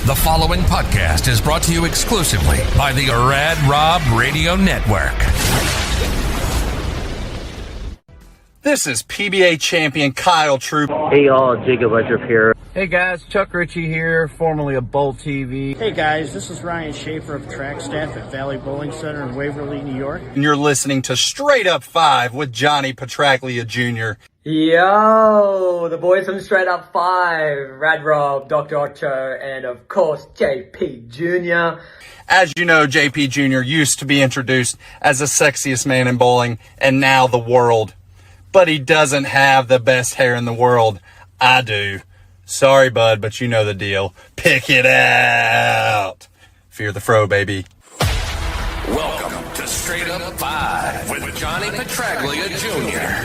The following podcast is brought to you exclusively by the Rad Rob Radio Network. This is PBA champion Kyle Troop. Hey y'all, Jacob Ledrup here. Hey guys, Chuck Ritchie here, formerly of Bowl TV. Hey guys, this is Ryan Schaefer of track staff at Valley Bowling Center in Waverly, New York. And you're listening to Straight Up 5 with Johnny Petraglia Jr. Yo, the boys from Straight Up 5, Rad Rob, Dr Ocho, and of course JP Jr. As you know, JP Jr. used to be introduced as the sexiest man in bowling and now the world. But he doesn't have the best hair in the world. I do. Sorry, bud, but you know the deal. Pick it out. Fear the fro, baby. Welcome to Straight Up 5 with Johnny Petraglia Jr.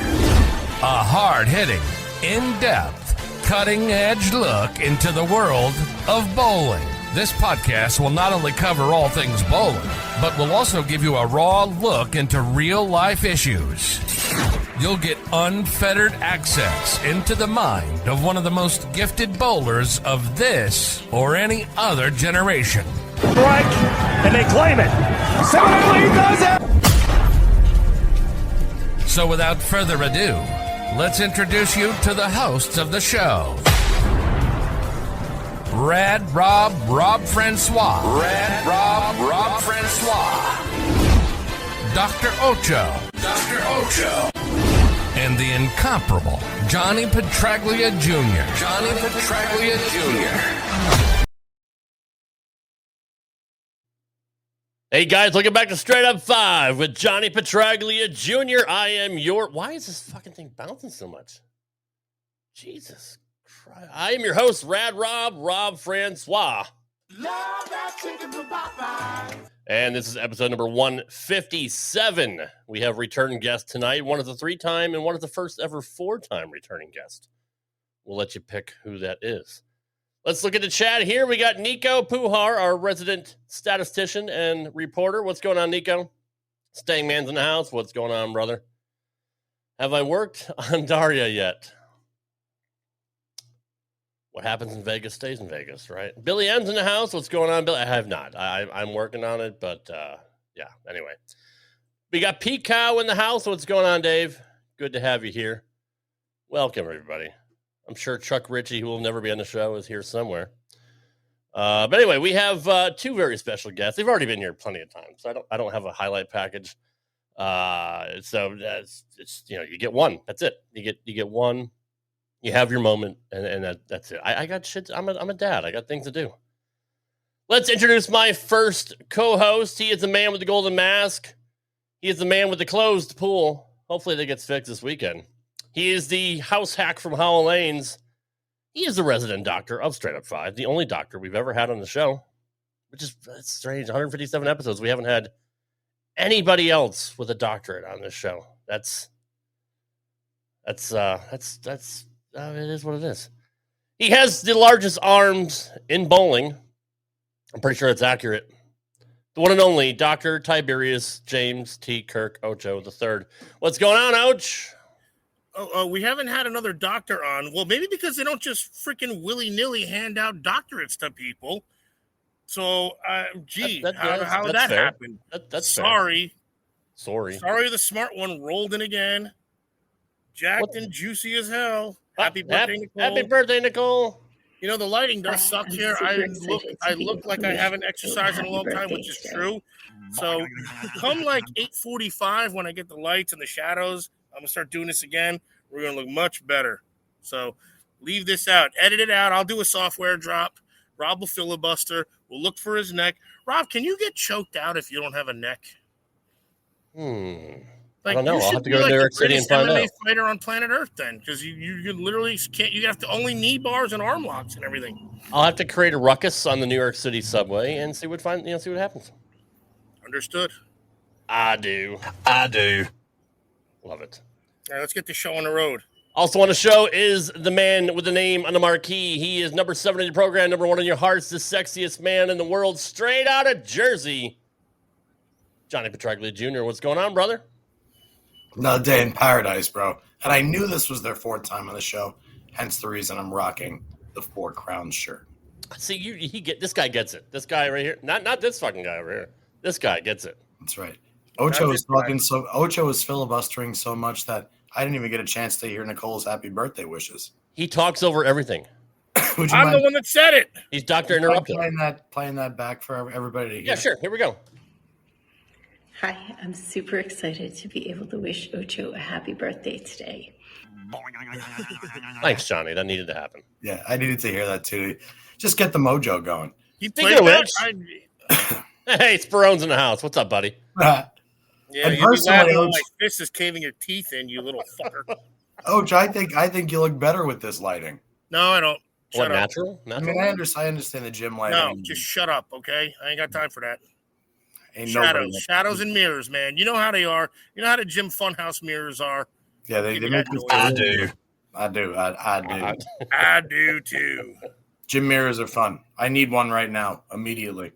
A hard-hitting, in-depth, cutting-edge look into the world of bowling. This podcast will not only cover all things bowling, but will also give you a raw look into real-life issues. You'll get unfettered access into the mind of one of the most gifted bowlers of this or any other generation. Strike, and they claim it. Somebody does it! So without further ado, let's introduce you to the hosts of the show. Rad Rob, Rob Francois. Rad Rob, Rob Francois. Dr Ocho. Dr Ocho. And the incomparable Johnny Petraglia Jr. Johnny Petraglia Jr. Hey guys, welcome back to Straight Up 5 with Johnny Petraglia Jr. I am your... Why is this fucking thing bouncing so much? Jesus Christ. I am your host, Rad Rob, Rob Francois. And this is episode number 157. We have return guest tonight. One is a 3-time and one is the first ever 4-time returning guest. We'll let you pick who that is. Let's look at the chat here. We got Nico Pujar, our resident statistician and reporter. What's going on, Nico? Staying man's in the house. What's going on, brother? Have I worked on Daria yet? What happens in Vegas stays in Vegas, right? Billy M's in the house. What's going on, Billy? I have not. I'm working on it, but yeah. Anyway, we got Pete Cow in the house. What's going on, Dave? Good to have you here. Welcome, everybody. I'm sure Chuck Ritchie, who will never be on the show, is here somewhere. But anyway, we have 2 very special guests. They've already been here plenty of times. So I don't have a highlight package. So it's you get one. That's it. You get one. You have your moment, and that's it. I got shit. I'm a dad. I got things to do. Let's introduce my first co-host. He is the man with the golden mask. He is the man with the closed pool. Hopefully that gets fixed this weekend. He is the house hack from Howell Lanes. He is the resident doctor of Straight Up 5, the only doctor we've ever had on the show, which is strange. 157 episodes. We haven't had anybody else with a doctorate on this show. That's it is what it is. He has the largest arms in bowling. I'm pretty sure it's accurate. The one and only Dr. Tiberius James T. Kirk Ocho III. What's going on, Och? We haven't had another doctor on. Well, maybe because they don't just freaking willy-nilly hand out doctorates to people. So, how did that happen? That's Sorry. Fair. Sorry, the smart one rolled in again. Jacked and juicy as hell. Happy birthday, Nicole. Happy birthday, Nicole. You know, the lighting does suck here. I look like I haven't exercised in a long time, which is true. So come like 8:45 when I get the lights and the shadows, I'm going to start doing this again. We're going to look much better. So leave this out. Edit it out. I'll do a software drop. Rob will filibuster. We'll look for his neck. Rob, can you get choked out if you don't have a neck? I don't know. I'll have to go to New York City and find out. Fighter on planet Earth, then, because you literally can't. You have to only knee bars and arm locks and everything. I'll have to create a ruckus on the New York City subway and see what happens. Understood. I do. Love it. All right, let's get the show on the road. Also on the show is the man with the name on the marquee. He is number 7 in your program, number 1 in your hearts, the sexiest man in the world, straight out of Jersey. Johnny Petraglia Jr. What's going on, brother? Another day in paradise, bro. And I knew this was their 4th time on the show, hence the reason I'm rocking the 4 Crowns shirt. See, this guy gets it. This guy right here, not this fucking guy over here. This guy gets it. That's right. Ocho was filibustering so much that I didn't even get a chance to hear Nicole's happy birthday wishes. He talks over everything. I'm the one that said it. He's Dr. Interrupted. Playing that back for everybody to hear. Yeah, sure. Here we go. Hi, I'm super excited to be able to wish Ocho a happy birthday today. Thanks, Johnny. That needed to happen. Yeah, I needed to hear that too. Just get the mojo going. You Speaking of which, hey, Sperone's in the house. What's up, buddy? Yeah, you'd be laughing when my fist is caving your teeth in, you little fucker. Ocho, I think you look better with this lighting. No, I don't. What, natural? I mean, I understand the gym lighting. No, just shut up, okay? I ain't got time for that. Ain't Shadows and mirrors, man. You know how they are. You know how the gym funhouse mirrors are. Yeah, they make me. I do. I do too. Gym mirrors are fun. I need one right now, immediately.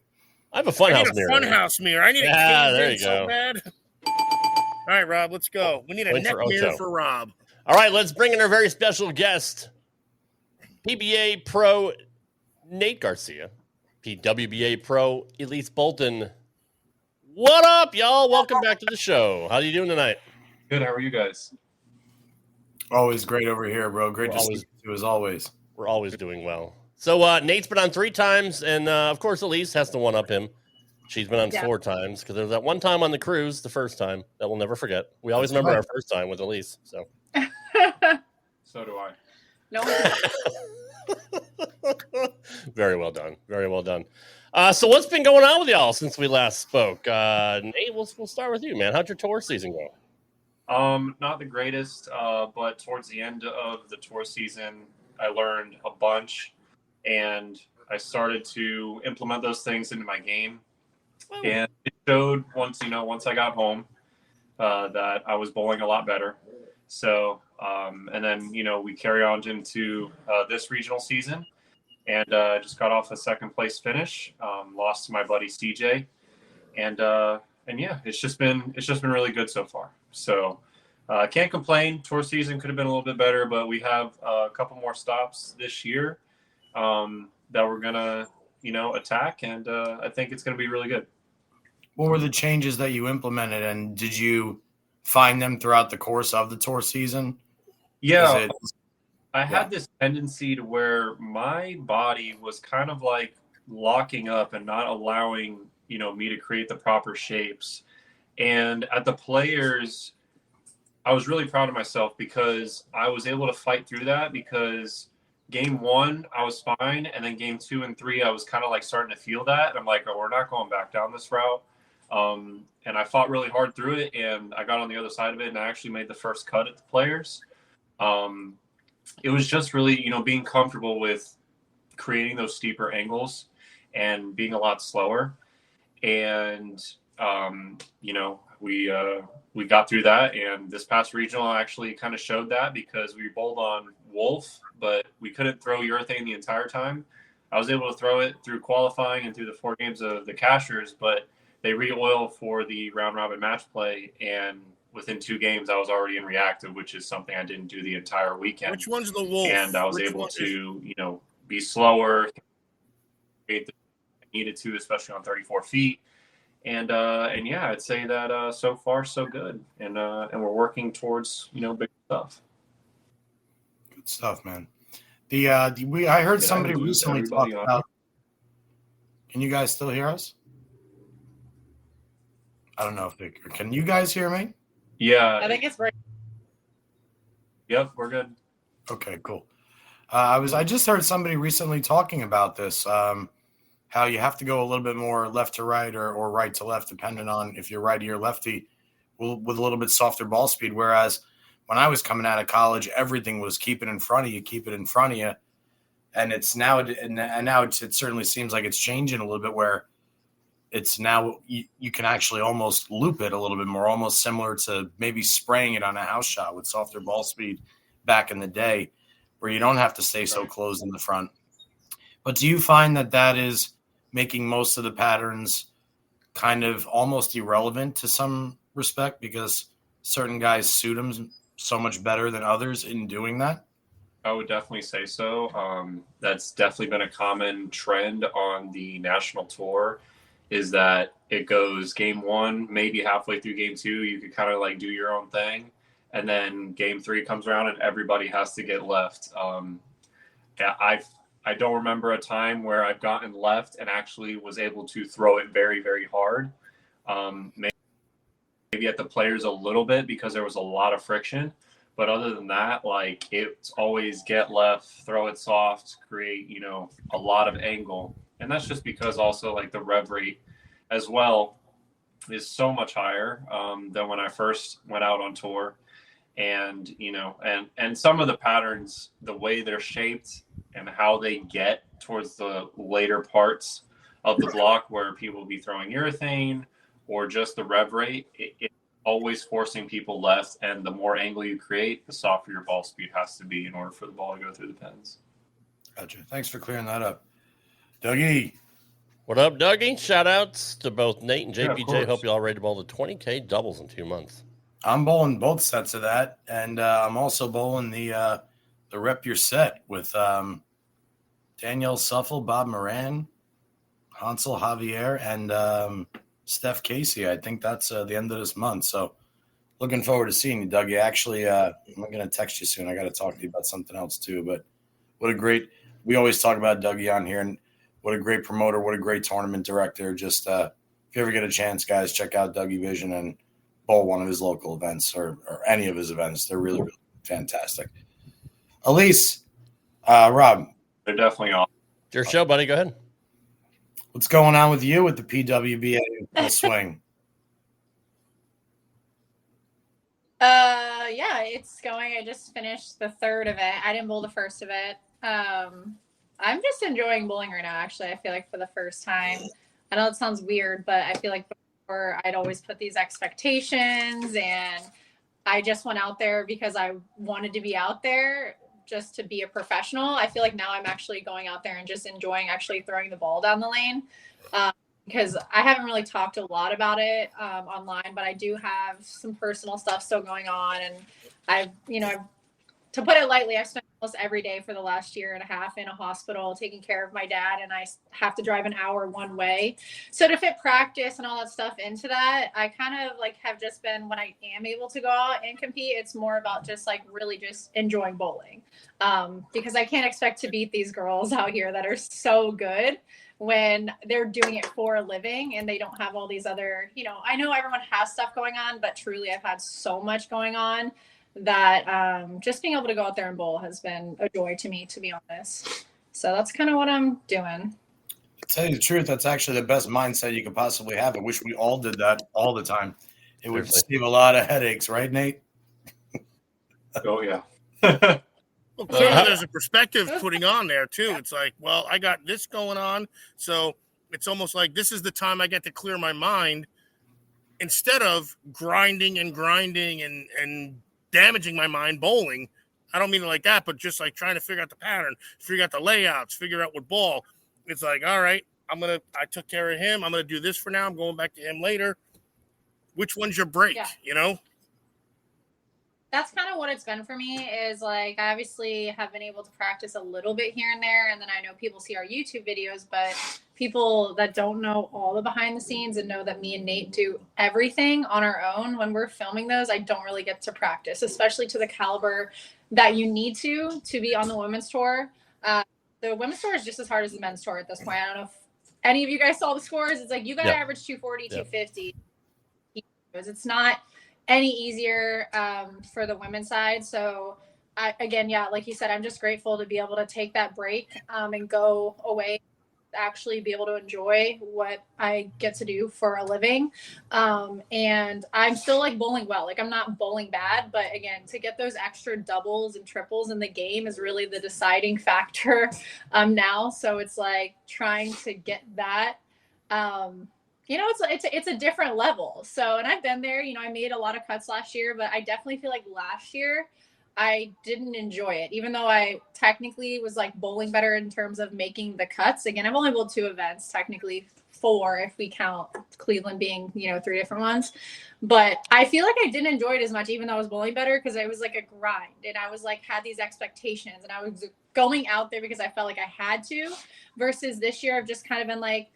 I have a funhouse mirror. Funhouse mirror. I need a there you so go. bad. All right, Rob, let's go. We need a neck mirror for Rob. All right, let's bring in our very special guest, PBA Pro Nate Garcia, PWBA Pro Elise Bolton. What up, y'all? Welcome back to the show. How are you doing tonight? Good. How are you guys? Always great over here, bro. Great to see you as always. We're always doing well. So Nate's been on 3 times, and of course Elise has to one-up him. She's been on 4 times because there was that one time on the cruise, the first time, that we'll never forget. We always remember our first time with Elise. So, So do I. No. Very well done. Very well done. So what's been going on with y'all since we last spoke? Nate, we'll start with you, man. How'd your tour season go? Not the greatest, but towards the end of the tour season, I learned a bunch, and I started to implement those things into my game. And it showed once I got home that I was bowling a lot better. So, and then, we carry on into this regional season, and just got off a second place finish, lost to my buddy CJ, and yeah, it's just been really good so far. So can't complain. Tour season could have been a little bit better, but we have a couple more stops this year that we're gonna attack, and I think it's gonna be really good. What were the changes that you implemented, and did you find them throughout the course of the tour season? Yeah, I had this tendency to where my body was kind of like locking up and not allowing, me to create the proper shapes. And at the Players, I was really proud of myself because I was able to fight through that, because game 1, I was fine. And then game 2 and 3, I was kind of like starting to feel that. And I'm like, oh, we're not going back down this route. And I fought really hard through it, and I got on the other side of it, and I actually made the first cut at the Players. It was just really, being comfortable with creating those steeper angles and being a lot slower. And, we got through that. And this past regional actually kind of showed that, because we bowled on Wolf, but we couldn't throw urethane the entire time. I was able to throw it through qualifying and through the 4 games of the Cashers, but they re-oil for the round robin match play, and within 2 games, I was already in reactive, which is something I didn't do the entire weekend. Which one's the Wolf? And I was able to, be slower, create the I needed to, especially on 34 feet. And yeah, I'd say that so far so good, and we're working towards big stuff. Good stuff, man. I heard somebody recently talk about. Can you guys still hear us? I don't know if can you guys hear me? Yeah. I think it's great. Yep, we're good. Okay, cool. I just heard somebody recently talking about this, how you have to go a little bit more left to right or right to left, depending on if you're righty or lefty, with a little bit softer ball speed. Whereas when I was coming out of college, everything was keep it in front of you. And it's now, it certainly seems like it's changing a little bit, where it's now you can actually almost loop it a little bit more, almost similar to maybe spraying it on a house shot with softer ball speed back in the day, where you don't have to stay so closed in the front. But do you find that is making most of the patterns kind of almost irrelevant to some respect, because certain guys suit them so much better than others in doing that? I would definitely say so. That's definitely been a common trend on the national tour, is that it goes game one, maybe halfway through game two, you could kind of like do your own thing. And then game three comes around and everybody has to get left. Yeah, I don't remember a time where I've gotten left and actually was able to throw it very, very hard. Maybe at the players a little bit because there was a lot of friction. But other than that, like, it's always get left, throw it soft, create, a lot of angle. And that's just because also like the rev rate as well is so much higher than when I first went out on tour. And, and some of the patterns, the way they're shaped and how they get towards the later parts of the block where people will be throwing urethane or just the rev rate, it's always forcing people left. And the more angle you create, the softer your ball speed has to be in order for the ball to go through the pins. Gotcha. Thanks for clearing that up. Dougie. What up, Dougie? Shout outs to both Nate and JPJ. Yeah, Hope you all ready to bowl the 20K doubles in 2 months. I'm bowling both sets of that, and I'm also bowling the Rep Your Set with Danielle Suffel, Bob Moran, Hansel Javier, and Steph Casey. I think that's the end of this month. So looking forward to seeing you, Dougie. Actually, I'm going to text you soon. I got to talk to you about something else too. But we always talk about Dougie on here, and what a great promoter, what a great tournament director. Just if you ever get a chance, guys, check out Dougie Vision and bowl one of his local events or any of his events. They're really, really fantastic. Elise, Rob. They're definitely awesome. It's your show, buddy. Go ahead. What's going on with you with the PWBA swing? Yeah, it's going. I just finished the third event. I didn't bowl the first event. I'm just enjoying bowling right now, actually. I feel like for the first time. I know it sounds weird, but I feel like before I'd always put these expectations, and I just went out there because I wanted to be out there just to be a professional. I feel like now I'm actually going out there and just enjoying actually throwing the ball down the lane. Because I haven't really talked a lot about it online, but I do have some personal stuff still going on. And I've, to put it lightly, I've spent almost every day for the last year and a half in a hospital taking care of my dad, and I have to drive an hour one way. So to fit practice and all that stuff into that, I kind of like have just been, when I am able to go out and compete, it's more about just like really just enjoying bowling. Because I can't expect to beat these girls out here that are so good when they're doing it for a living and they don't have all these other, I know everyone has stuff going on, but truly I've had so much going on that just being able to go out there and bowl has been a joy to me, to be honest. So that's kind of what I'm doing. To tell you the truth, that's actually the best mindset you could possibly have. I wish we all did that all the time. It would save a lot of headaches, right, Nate? Oh, yeah. Well, clearly there's a perspective putting on there, too. It's like, well, I got this going on, so it's almost like this is the time I get to clear my mind instead of grinding and damaging my mind bowling. I don't mean it like that, but just like trying to figure out the pattern, figure out the layouts, figure out what ball. It's like, all right, I took care of him. I'm going to do this for now. I'm going back to him later. Which one's your break, That's kind of what it's been for me, is like, I obviously have been able to practice a little bit here and there. And then I know people see our YouTube videos, but people that don't know all the behind the scenes and know that me and Nate do everything on our own, when we're filming those, I don't really get to practice, especially to the caliber that you need to be on the women's tour. The women's tour is just as hard as the men's tour at this point. I don't know if any of you guys saw the scores. It's like, you got to average 240, 250. It's not any easier for the women's side. So like you said, I'm just grateful to be able to take that break and go away, actually be able to enjoy what I get to do for a living. And I'm still like bowling well. Like, I'm not bowling bad, but again, to get those extra doubles and triples in the game is really the deciding factor now. So it's like trying to get that, it's a different level. So, and I've been there, I made a lot of cuts last year, but I definitely feel like last year I didn't enjoy it, even though I technically was like bowling better in terms of making the cuts. Again, I've only bowled 2 events, technically 4 if we count Cleveland being, 3 different ones. But I feel like I didn't enjoy it as much, even though I was bowling better, because it was like a grind and I was like had these expectations and I was going out there because I felt like I had to. Versus this year, I've just kind of been like,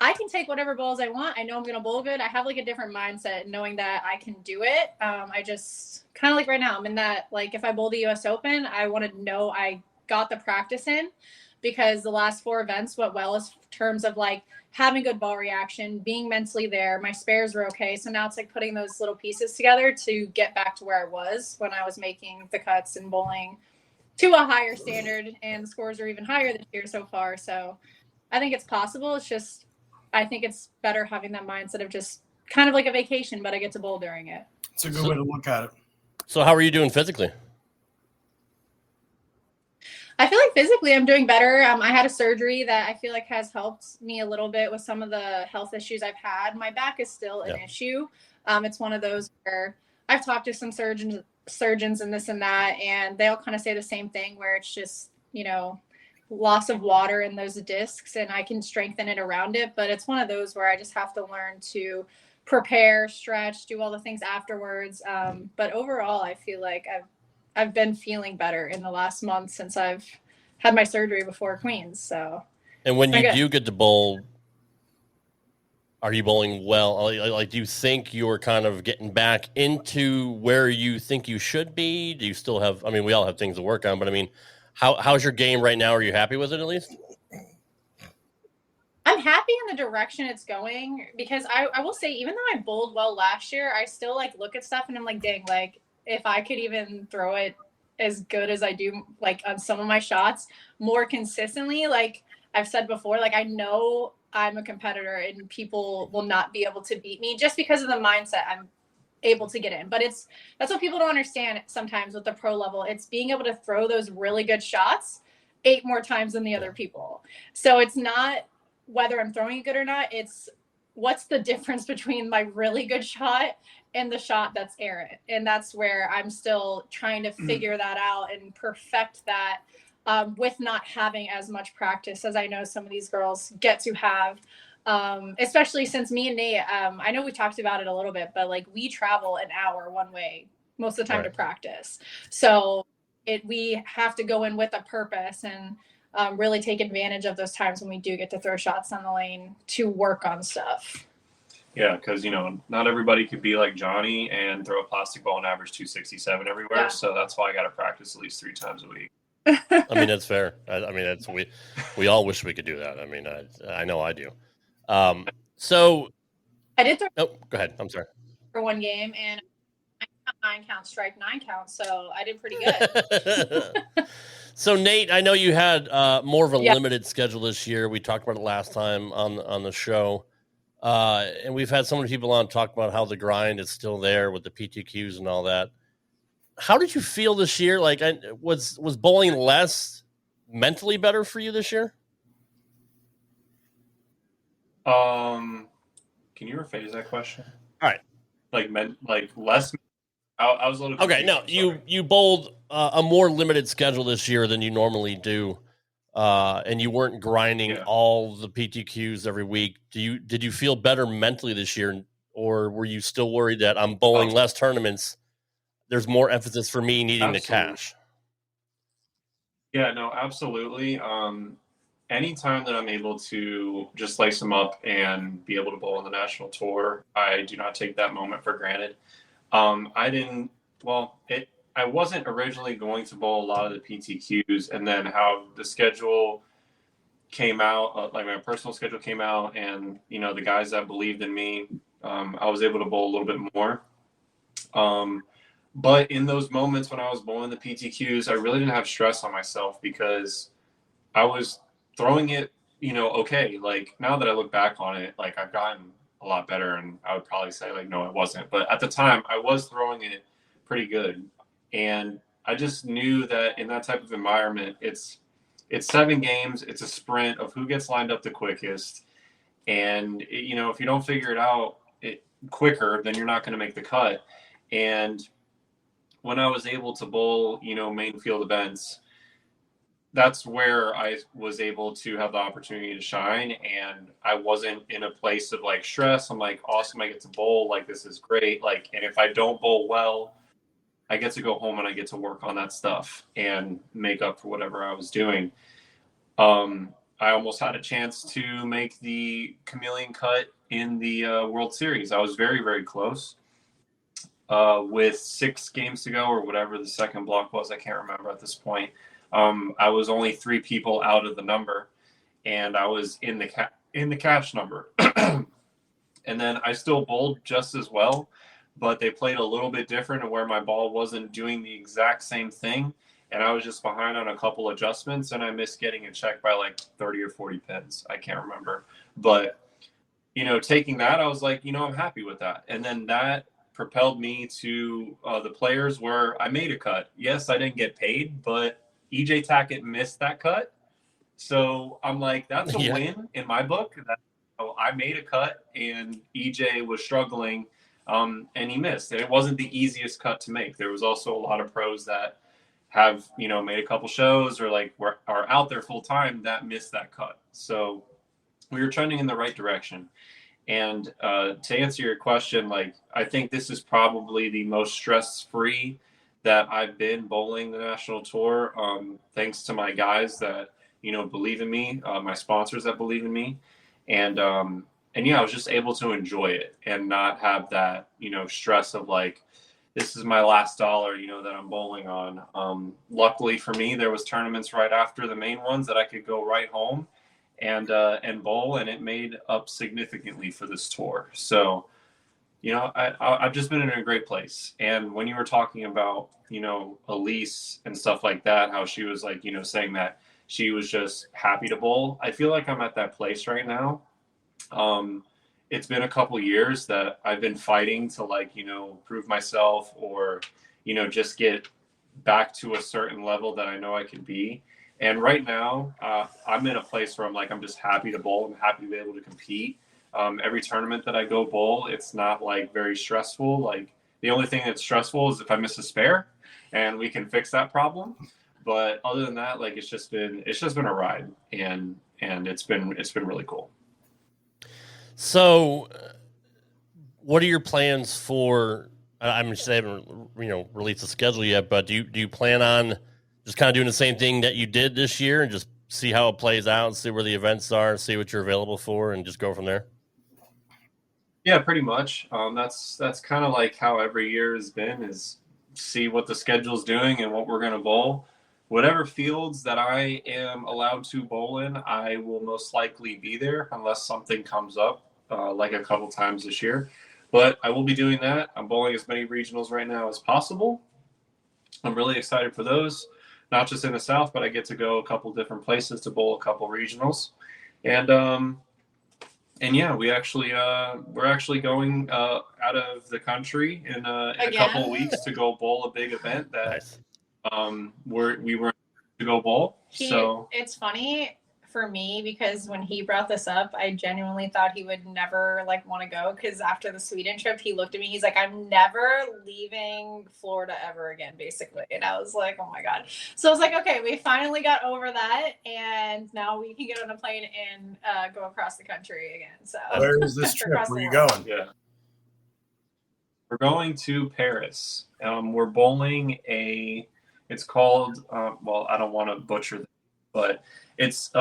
I can take whatever bowls I want. I know I'm going to bowl good. I have like a different mindset knowing that I can do it. I just kind of like right now, I'm in that, like if I bowl the US Open, I want to know I got the practice in because the last 4 events went well as terms of like having good ball reaction, being mentally there. My spares were okay. So now it's like putting those little pieces together to get back to where I was when I was making the cuts and bowling to a higher standard. And the scores are even higher this year so far. So I think it's possible. It's just, I think it's better having that mindset of just kind of like a vacation, but I get to bowl during it. It's a good way to look at it. So how are you doing physically? I feel like physically I'm doing better. I had a surgery that I feel like has helped me a little bit with some of the health issues I've had. My back is still an issue. It's one of those where I've talked to some surgeons and this and that, and they all kind of say the same thing where it's just, loss of water in those discs and I can strengthen it around it. But it's one of those where I just have to learn to prepare, stretch, do all the things afterwards. But overall, I feel like I've been feeling better in the last month since I've had my surgery before Queens. So, and when you do get to bowl, are you bowling well? Like, do you think you're kind of getting back into where you think you should be? Do you still have, we all have things to work on, but how's your game right now? Are you happy with it at least? I'm happy in the direction it's going because I will say, even though I bowled well last year, I still like look at stuff and I'm like, dang, like if I could even throw it as good as I do, like on some of my shots more consistently, like I've said before, like I know I'm a competitor and people will not be able to beat me just because of the mindset I'm able to get in. But that's what people don't understand sometimes with the pro level. It's being able to throw those really good shots 8 more times than the other people. So it's not whether I'm throwing it good or not, it's what's the difference between my really good shot and the shot that's errant. And that's where I'm still trying to figure that out and perfect that with not having as much practice as I know some of these girls get to have. Especially since me and Nate, I know we talked about it a little bit, but like we travel an hour one way most of the time to practice. So we have to go in with a purpose and really take advantage of those times when we do get to throw shots on the lane to work on stuff. Yeah, because, not everybody could be like Johnny and throw a plastic ball and average 267 everywhere. Yeah. So that's why I got to practice at least 3 times a week. That's fair. That's we all wish we could do that. I know I do. So I did throw. Oh, go ahead. I'm sorry. For one game, and 9 counts, strike 9 counts. So I did pretty good. So Nate, I know you had more of a limited schedule this year. We talked about it last time on the show, and we've had so many people on talk about how the grind is still there with the PTQs and all that. How did you feel this year? Like, was bowling less mentally better for you this year? Can you rephrase that question? All right. Like less. I was a little confused. Okay. No, you bowled a more limited schedule this year than you normally do, and you weren't grinding all the PTQs every week. Did you feel better mentally this year, or were you still worried that I'm bowling less tournaments? There's more emphasis for me needing the cash. Yeah, no, absolutely. Anytime that I'm able to just lace them up and be able to bowl on the national tour, I do not take that moment for granted. I wasn't originally going to bowl a lot of the PTQs, and then how the schedule came out, like my personal schedule came out, and the guys that believed in me, I was able to bowl a little bit more. But in those moments when I was bowling the PTQs, I really didn't have stress on myself because I was throwing it, okay. Like now that I look back on it, like I've gotten a lot better, and I would probably say like, no, I wasn't. But at the time I was throwing it pretty good. And I just knew that in that type of environment, it's 7 games. It's a sprint of who gets lined up the quickest. And, if you don't figure it out quicker, then you're not going to make the cut. And when I was able to bowl, main field events, that's where I was able to have the opportunity to shine. And I wasn't in a place of like stress. I'm like, awesome, I get to bowl. Like, this is great. Like, and if I don't bowl well, I get to go home and I get to work on that stuff and make up for whatever I was doing. I almost had a chance to make the chameleon cut in the World Series. I was very, very close. With 6 games to go or whatever the second block was, I can't remember at this point. I was only 3 people out of the number, and I was in the cash number. And then I still bowled just as well, but they played a little bit different, and where my ball wasn't doing the exact same thing. And I was just behind on a couple adjustments, and I missed getting a check by like 30 or 40 pins. I can't remember. But, taking that, I was like, I'm happy with that. And then that propelled me to the players where I made a cut. Yes, I didn't get paid, but EJ Tackett missed that cut. So I'm like, that's a win in my book. I made a cut, and EJ was struggling, and he missed. And it wasn't the easiest cut to make. There was also a lot of pros that have made a couple shows or like are out there full time that missed that cut. So we were trending in the right direction. And to answer your question, like, I think this is probably the most stress-free that I've been bowling the national tour, thanks to my guys that believe in me, my sponsors that believe in me, and I was just able to enjoy it and not have that stress of like, this is my last dollar, that I'm bowling on. Luckily for me, there was tournaments right after the main ones that I could go right home and bowl, and it made up significantly for this tour. So, I've just been in a great place. And when you were talking about, Elise and stuff like that, how she was like, saying that she was just happy to bowl. I feel like I'm at that place right now. It's been a couple years that I've been fighting to like, prove myself or, just get back to a certain level that I know I can be. And right now, I'm in a place where I'm just happy to bowl. I'm happy to be able to compete. Every tournament that I go bowl, it's not like very stressful. Like, the only thing that's stressful is if I miss a spare, and we can fix that problem. But other than that, like, it's just been a ride, and it's been really cool. So, what are your plans for? I'm just haven't released the schedule yet, but do you plan on just kind of doing the same thing that you did this year and just see how it plays out, and see where the events are, see what you're available for, and just go from there? Yeah, pretty much. That's kind of like how every year has been, is see what the schedule's doing and what we're going to bowl. Whatever fields that I am allowed to bowl in, I will most likely be there unless something comes up, like a couple times this year. But I will be doing that. I'm bowling as many regionals right now as possible. I'm really excited for those, not just in the South, but I get to go a couple different places to bowl a couple regionals. And yeah, we're actually going out of the country in a couple of weeks to go bowl a big event that we were to go bowl. So it's funny for me because when he brought this up, I genuinely thought he would never want to go, because after the Sweden trip, he looked at me, he's like, I'm never leaving Florida ever again, basically. And I was like, oh my God. So I was like, okay, we finally got over that, and now we can get on a plane and go across the country again. So where is this trip? Where are you going? Yeah, we're going to Paris. We're bowling it's called well, I don't want to butcher this, but it's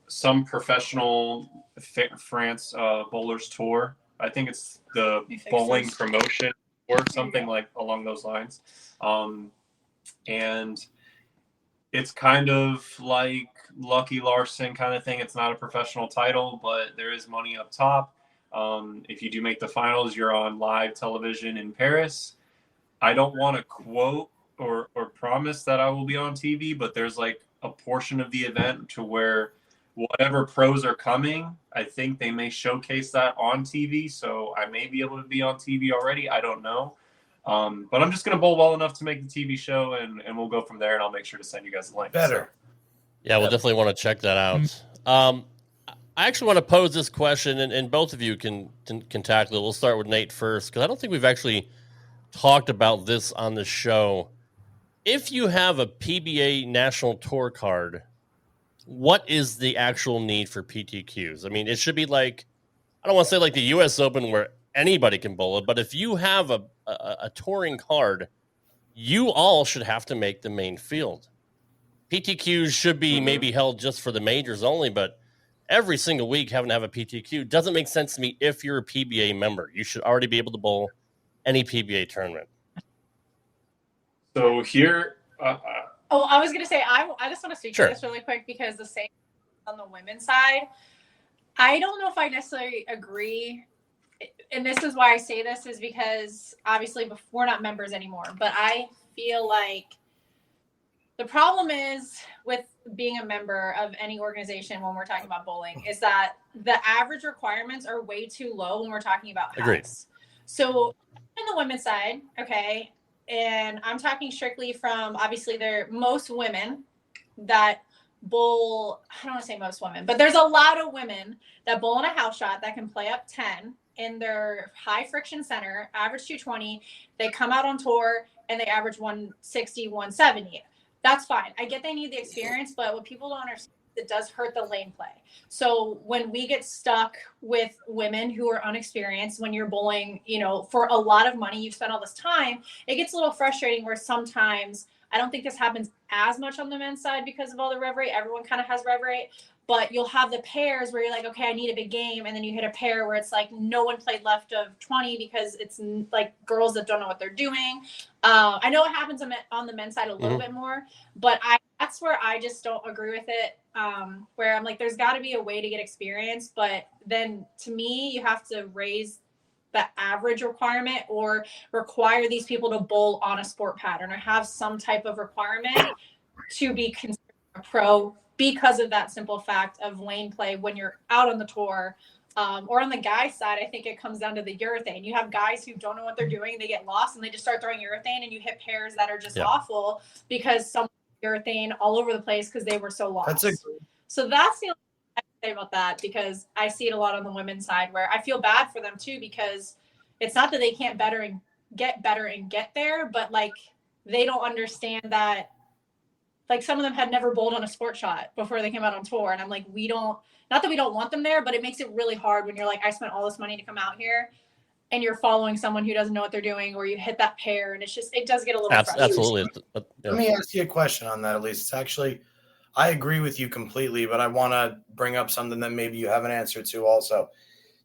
some professional France bowlers tour. I think it's the bowling promotion or something like along those lines. And it's kind of like Lucky Larson kind of thing. It's not a professional title, but there is money up top. If you do make the finals, you're on live television in Paris. I don't want to quote or promise that I will be on TV, but there's like a portion of the event to where whatever pros are coming, I think they may showcase that on TV. So I may be able to be on TV already. I don't know. But I'm just going to bowl well enough to make the TV show, and we'll go from there, and I'll make sure to send you guys a link. Better. Yeah, we'll definitely want to check that out. I actually want to pose this question, and both of you can tackle it. We'll start with Nate first, because I don't think we've actually talked about this on the show. If you have a PBA National Tour card, what is the actual need for PTQs? I mean, it should be like, I don't want to say like the U.S. Open where anybody can bowl it, but if you have a touring card, you all should have to make the main field. PTQs should be maybe held just for the majors only, but every single week having to have a PTQ doesn't make sense to me. If you're a PBA member, you should already be able to bowl any PBA tournament. So here, I was going to say, I just want to speak to this really quick because the same on the women's side, I don't know if I necessarily agree. And this is why I say this is because obviously we're not members anymore, but I feel like the problem is with being a member of any organization when we're talking about bowling is that the average requirements are way too low when we're talking about house. Agreed. So on the women's side, okay, and I'm talking strictly from obviously most women that bowl, I don't want to say most women, but there's a lot of women that bowl in a house shot that can play up 10 in their high friction center, average 220. They come out on tour and they average 160, 170. That's fine. I get they need the experience, but what people don't understand, it does hurt the lane play. So when we get stuck with women who are unexperienced, when you're bowling, for a lot of money, you've spent all this time, it gets a little frustrating where sometimes, I don't think this happens as much on the men's side because of all the rev rate. Everyone kind of has rev rate, but you'll have the pairs where you're like, okay, I need a big game. And then you hit a pair where it's like no one played left of 20 because it's like girls that don't know what they're doing. I know it happens on the men's side a little bit more, but that's where I just don't agree with it. Where I'm like, there's got to be a way to get experience. But then to me, you have to raise the average requirement or require these people to bowl on a sport pattern or have some type of requirement to be considered a pro because of that simple fact of lane play when you're out on the tour. Or on the guys' side, I think it comes down to the urethane. You have guys who don't know what they're doing. They get lost and they just start throwing urethane and you hit pairs that are just awful because some urethane all over the place because they were so lost. So that's the only thing I can say about that because I see it a lot on the women's side where I feel bad for them too because it's not that they can't get better and get there, but like they don't understand that like some of them had never bowled on a sport shot before they came out on tour. And I'm like, not that we don't want them there, but it makes it really hard when you're like, I spent all this money to come out here and you're following someone who doesn't know what they're doing or you hit that pair. And it does get a little frustrating. Absolutely. Let me ask you a question on that, Elise. It's actually, I agree with you completely, but I want to bring up something that maybe you have an answer to also.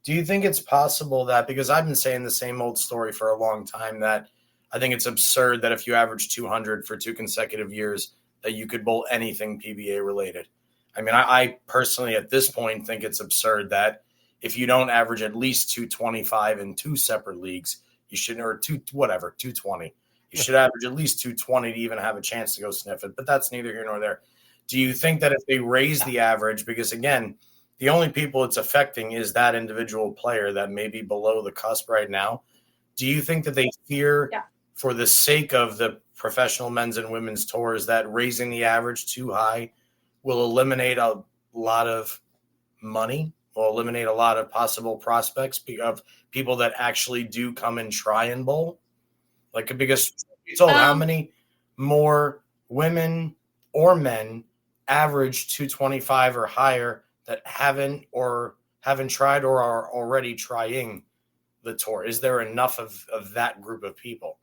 Do you think it's possible that, because I've been saying the same old story for a long time, that I think it's absurd that if you average 200 for 2 consecutive years, that you could bowl anything PBA related. I mean, I personally at this point think it's absurd that if you don't average at least 225 in 2 separate leagues, you should, or 220. You should average at least 220 to even have a chance to go sniff it. But that's neither here nor there. Do you think that if they raise the average, because again, the only people it's affecting is that individual player that may be below the cusp right now. Do you think that they fear for the sake of the professional men's and women's tours that raising the average too high will eliminate a lot of money, will eliminate a lot of possible prospects of people that actually do come and try and bowl? Like, because you told how many more women or men average 225 or higher that haven't tried or are already trying the tour? Is there enough of that group of people?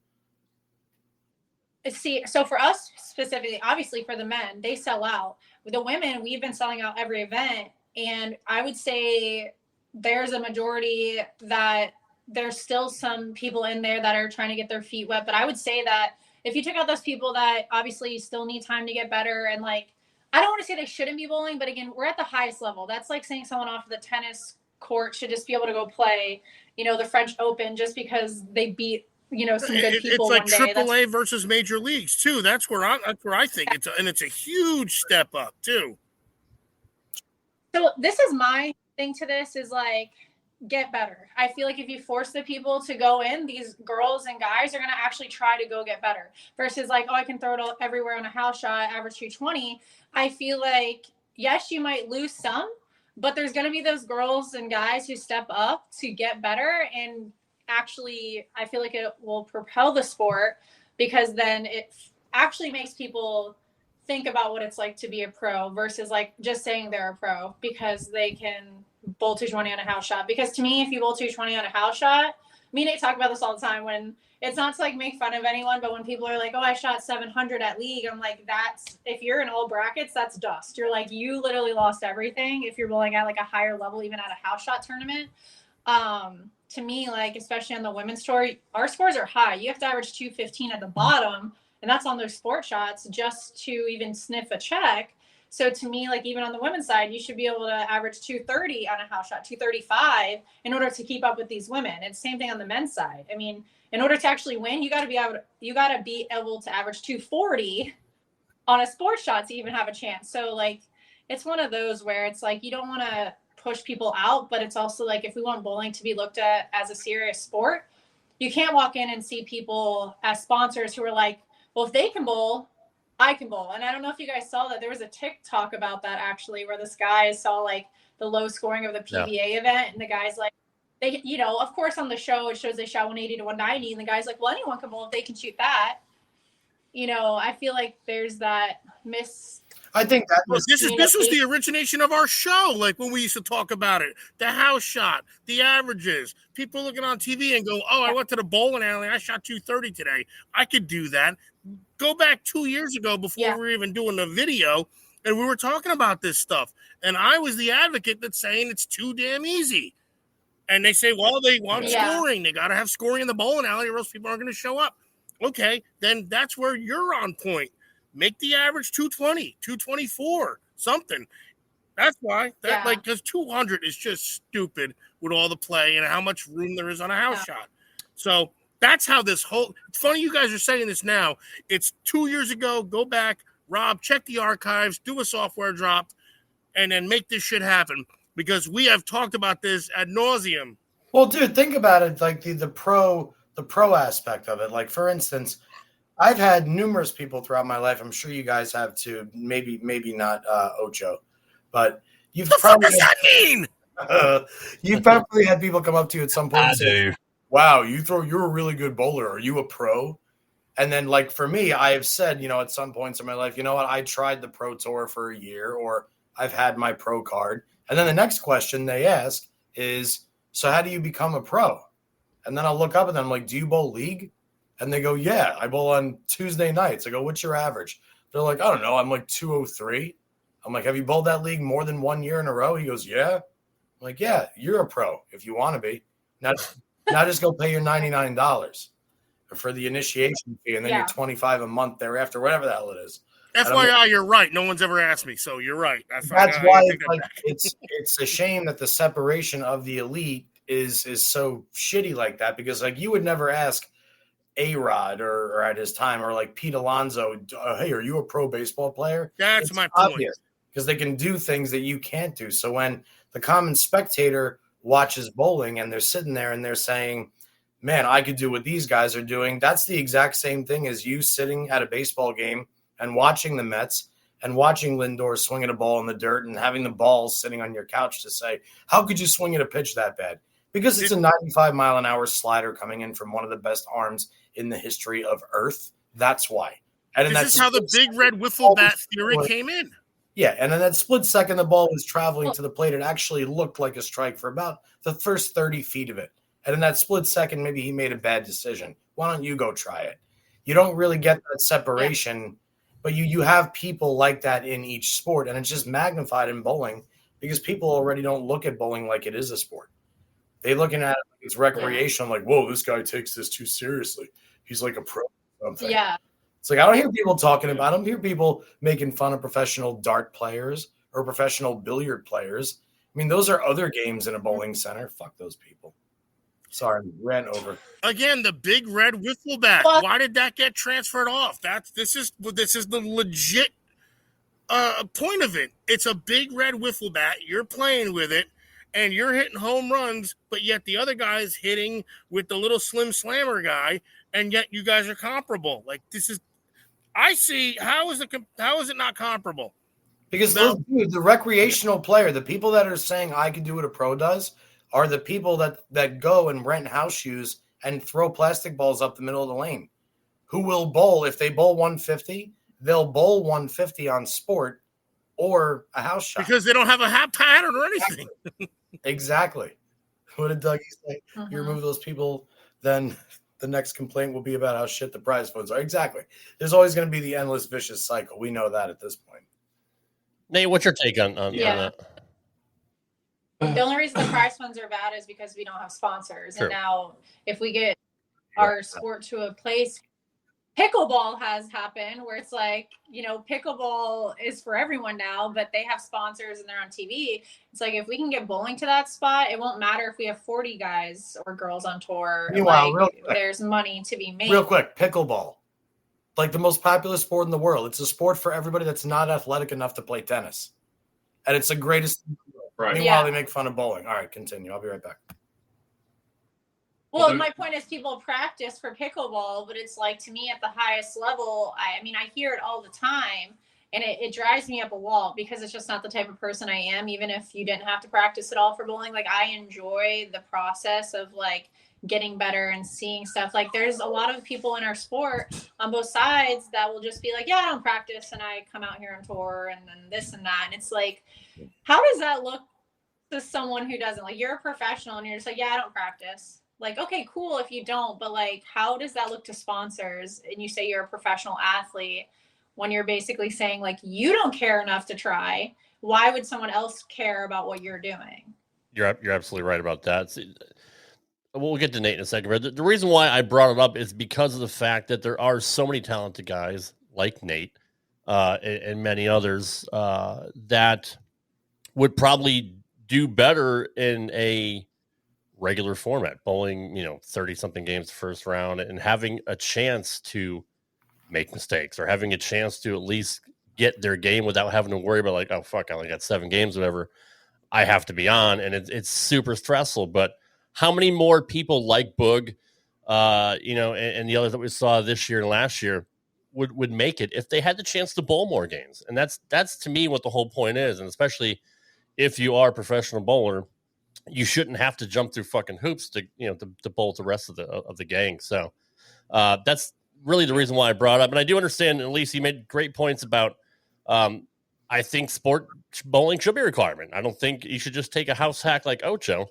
See, so for us specifically, obviously for the men, they sell out. With the women, we've been selling out every event. And I would say there's a majority that there's still some people in there that are trying to get their feet wet. But I would say that if you took out those people that obviously still need time to get better and like, I don't want to say they shouldn't be bowling, but again, we're at the highest level. That's like saying someone off the tennis court should just be able to go play, the French Open just because they beat, some good people. It's like one day. AAA versus major leagues too. That's where I think it's a huge step up too. So this is my thing to this is like, get better. I feel like if you force the people to go in, these girls and guys are going to actually try to go get better versus like, I can throw it all everywhere on a house shot, average 220. I feel like, yes, you might lose some, but there's going to be those girls and guys who step up to get better and actually, I feel like it will propel the sport, because then it actually makes people think about what it's like to be a pro versus like just saying they're a pro because they can bowl 220 on a house shot. Because to me, if you bowl 220 on a house shot, me and Nate talk about this all the time, when it's not to like make fun of anyone, but when people are like, oh, I shot 700 at league, I'm like, that's, if you're in all brackets, that's dust. You're like, you literally lost everything if you're bowling at like a higher level, even at a house shot tournament. To me, like, especially on the women's tour, our scores are high. You have to average 215 at the bottom, and that's on those sport shots just to even sniff a check. So to me, like, even on the women's side, you should be able to average 230 on a house shot, 235 in order to keep up with these women. And same thing on the men's side. I mean, in order to actually win, you got to be able to average 240 on a sports shot to even have a chance. So like, it's one of those where it's like, you don't want to push people out, but it's also like, if we want bowling to be looked at as a serious sport, you can't walk in and see people as sponsors who are like, well, if they can bowl, I can bowl. And I don't know if you guys saw that. There was a TikTok about that actually, where this guy saw like the low scoring of the PBA event, and the guy's like, they, you know, of course on the show it shows they shot 180 to 190, and the guy's like, well, anyone can bowl if they can shoot that. You know, I feel like there's that I think that this was the origination of our show. Like when we used to talk about it, the house shot, the averages. People looking on TV and go, "Oh, I went to the bowling alley. I shot 230 today. I could do that." Go back 2 years ago before we were even doing the video, and we were talking about this stuff. And I was the advocate that's saying it's too damn easy. And they say, well, they want scoring. They got to have scoring in the bowling alley, or else people aren't going to show up. Okay, then that's where you're on point. Make the average 220, 224, something. That's why. Because 200 is just stupid with all the play and how much room there is on a house shot. So that's how this whole – it's funny you guys are saying this now. It's 2 years ago. Go back, Rob, check the archives, do a software drop, and then make this shit happen, because we have talked about this ad nauseum. Well, dude, think about it, like the pro aspect of it. Like, for instance – I've had numerous people throughout my life. I'm sure you guys have too. Maybe not Ocho, but you've probably. What does that mean? You've probably had people come up to you at some point. I do. Wow, you're a really good bowler. Are you a pro? And then, like for me, I have said, you know, at some points in my life, you know what? I tried the pro tour for a year, or I've had my pro card. And then the next question they ask is, so how do you become a pro? And then I'll look up and then I'm like, do you bowl league? And they go, yeah, I bowl on Tuesday nights. I go, what's your average? They're like, I don't know. I'm like 203. I'm like, have you bowled that league more than 1 year in a row? He goes, yeah. I'm like, yeah, you're a pro if you want to be. Now just go pay your $99 for the initiation fee, and then you're $25 a month thereafter, whatever the hell it is. FYI, you're right. No one's ever asked me, so you're right. That's why it's a shame that the separation of the elite is so shitty like that, because like you would never ask A-Rod or at his time, or like Pete Alonso, hey, are you a pro baseball player? That's my point. Because they can do things that you can't do. So when the common spectator watches bowling and they're sitting there and they're saying, man, I could do what these guys are doing, that's the exact same thing as you sitting at a baseball game and watching the Mets and watching Lindor swinging a ball in the dirt and having the ball sitting on your couch to say, how could you swing at a pitch that bad? Because it's a 95-mile-an-hour slider coming in from one of the best arms in the history of Earth. That's why. And this is how the big red wiffle bat theory came in. Yeah, and in that split second the ball was traveling to the plate, it actually looked like a strike for about the first 30 feet of it. And in that split second, maybe he made a bad decision. Why don't you go try it? You don't really get that separation, but you have people like that in each sport, and it's just magnified in bowling because people already don't look at bowling like it is a sport. They're looking at it like it's recreational, like, whoa, this guy takes this too seriously. He's like a pro or something. Yeah. It's like, I don't hear people talking about it. I don't hear people making fun of professional dart players or professional billiard players. I mean, those are other games in a bowling center. Fuck those people. Sorry, ran over. Again, the big red wiffle bat. Why did that get transferred off? This is the legit point of it. It's a big red wiffle bat. You're playing with it, and you're hitting home runs, but yet the other guy's hitting with the little slim slammer guy, and yet you guys are comparable. Like, this is, I see. How is it not comparable? Because the recreational player, the people that are saying I can do what a pro does, are the people that go and rent house shoes and throw plastic balls up the middle of the lane. Who will bowl? If they bowl 150, they'll bowl 150 on sport or a house shot. Because they don't have a hat pattern or anything. Exactly. What did Dougie say? You remove those people, then the next complaint will be about how shit the prize funds are. Exactly. There's always going to be the endless vicious cycle. We know that at this point. Nate, what's your take on that? The only reason the prize funds are bad is because we don't have sponsors. True. And now if we get our sport to a place, pickleball has happened where it's like, pickleball is for everyone now, but they have sponsors and they're on TV. It's like, if we can get bowling to that spot, it won't matter if we have 40 guys or girls on tour. Meanwhile, there's money to be made. Real quick, pickleball. Like the most popular sport in the world. It's a sport for everybody that's not athletic enough to play tennis. And it's the greatest. Right. Meanwhile, they make fun of bowling. All right, continue. I'll be right back. Well, my point is people practice for pickleball, but it's like, to me at the highest level, I hear it all the time, and it drives me up a wall because it's just not the type of person I am. Even if you didn't have to practice at all for bowling, like I enjoy the process of like getting better and seeing stuff. Like there's a lot of people in our sport on both sides that will just be like, yeah, I don't practice and I come out here on tour and then this and that. And it's like, how does that look to someone who doesn't? Like, you're a professional and you're just like, yeah, I don't practice. Like, okay, cool if you don't, but like, how does that look to sponsors? And you say you're a professional athlete when you're basically saying like, you don't care enough to try. Why would someone else care about what you're doing? You're absolutely right about that. See, we'll get to Nate in a second, but the reason why I brought it up is because of the fact that there are so many talented guys like Nate and many others that would probably do better in a regular format, bowling, 30-something games the first round and having a chance to make mistakes or having a chance to at least get their game without having to worry about like, oh, fuck, I only got 7 games, whatever. I have to be on, and it's super stressful. But how many more people like Boog, and the others that we saw this year and last year would make it if they had the chance to bowl more games? And that's to me what the whole point is. And especially if you are a professional bowler, you shouldn't have to jump through fucking hoops to bowl the rest of the gang. So that's really the reason why I brought it up. And I do understand, Elise, you made great points about. I think sport bowling should be a requirement. I don't think you should just take a house hack like Ocho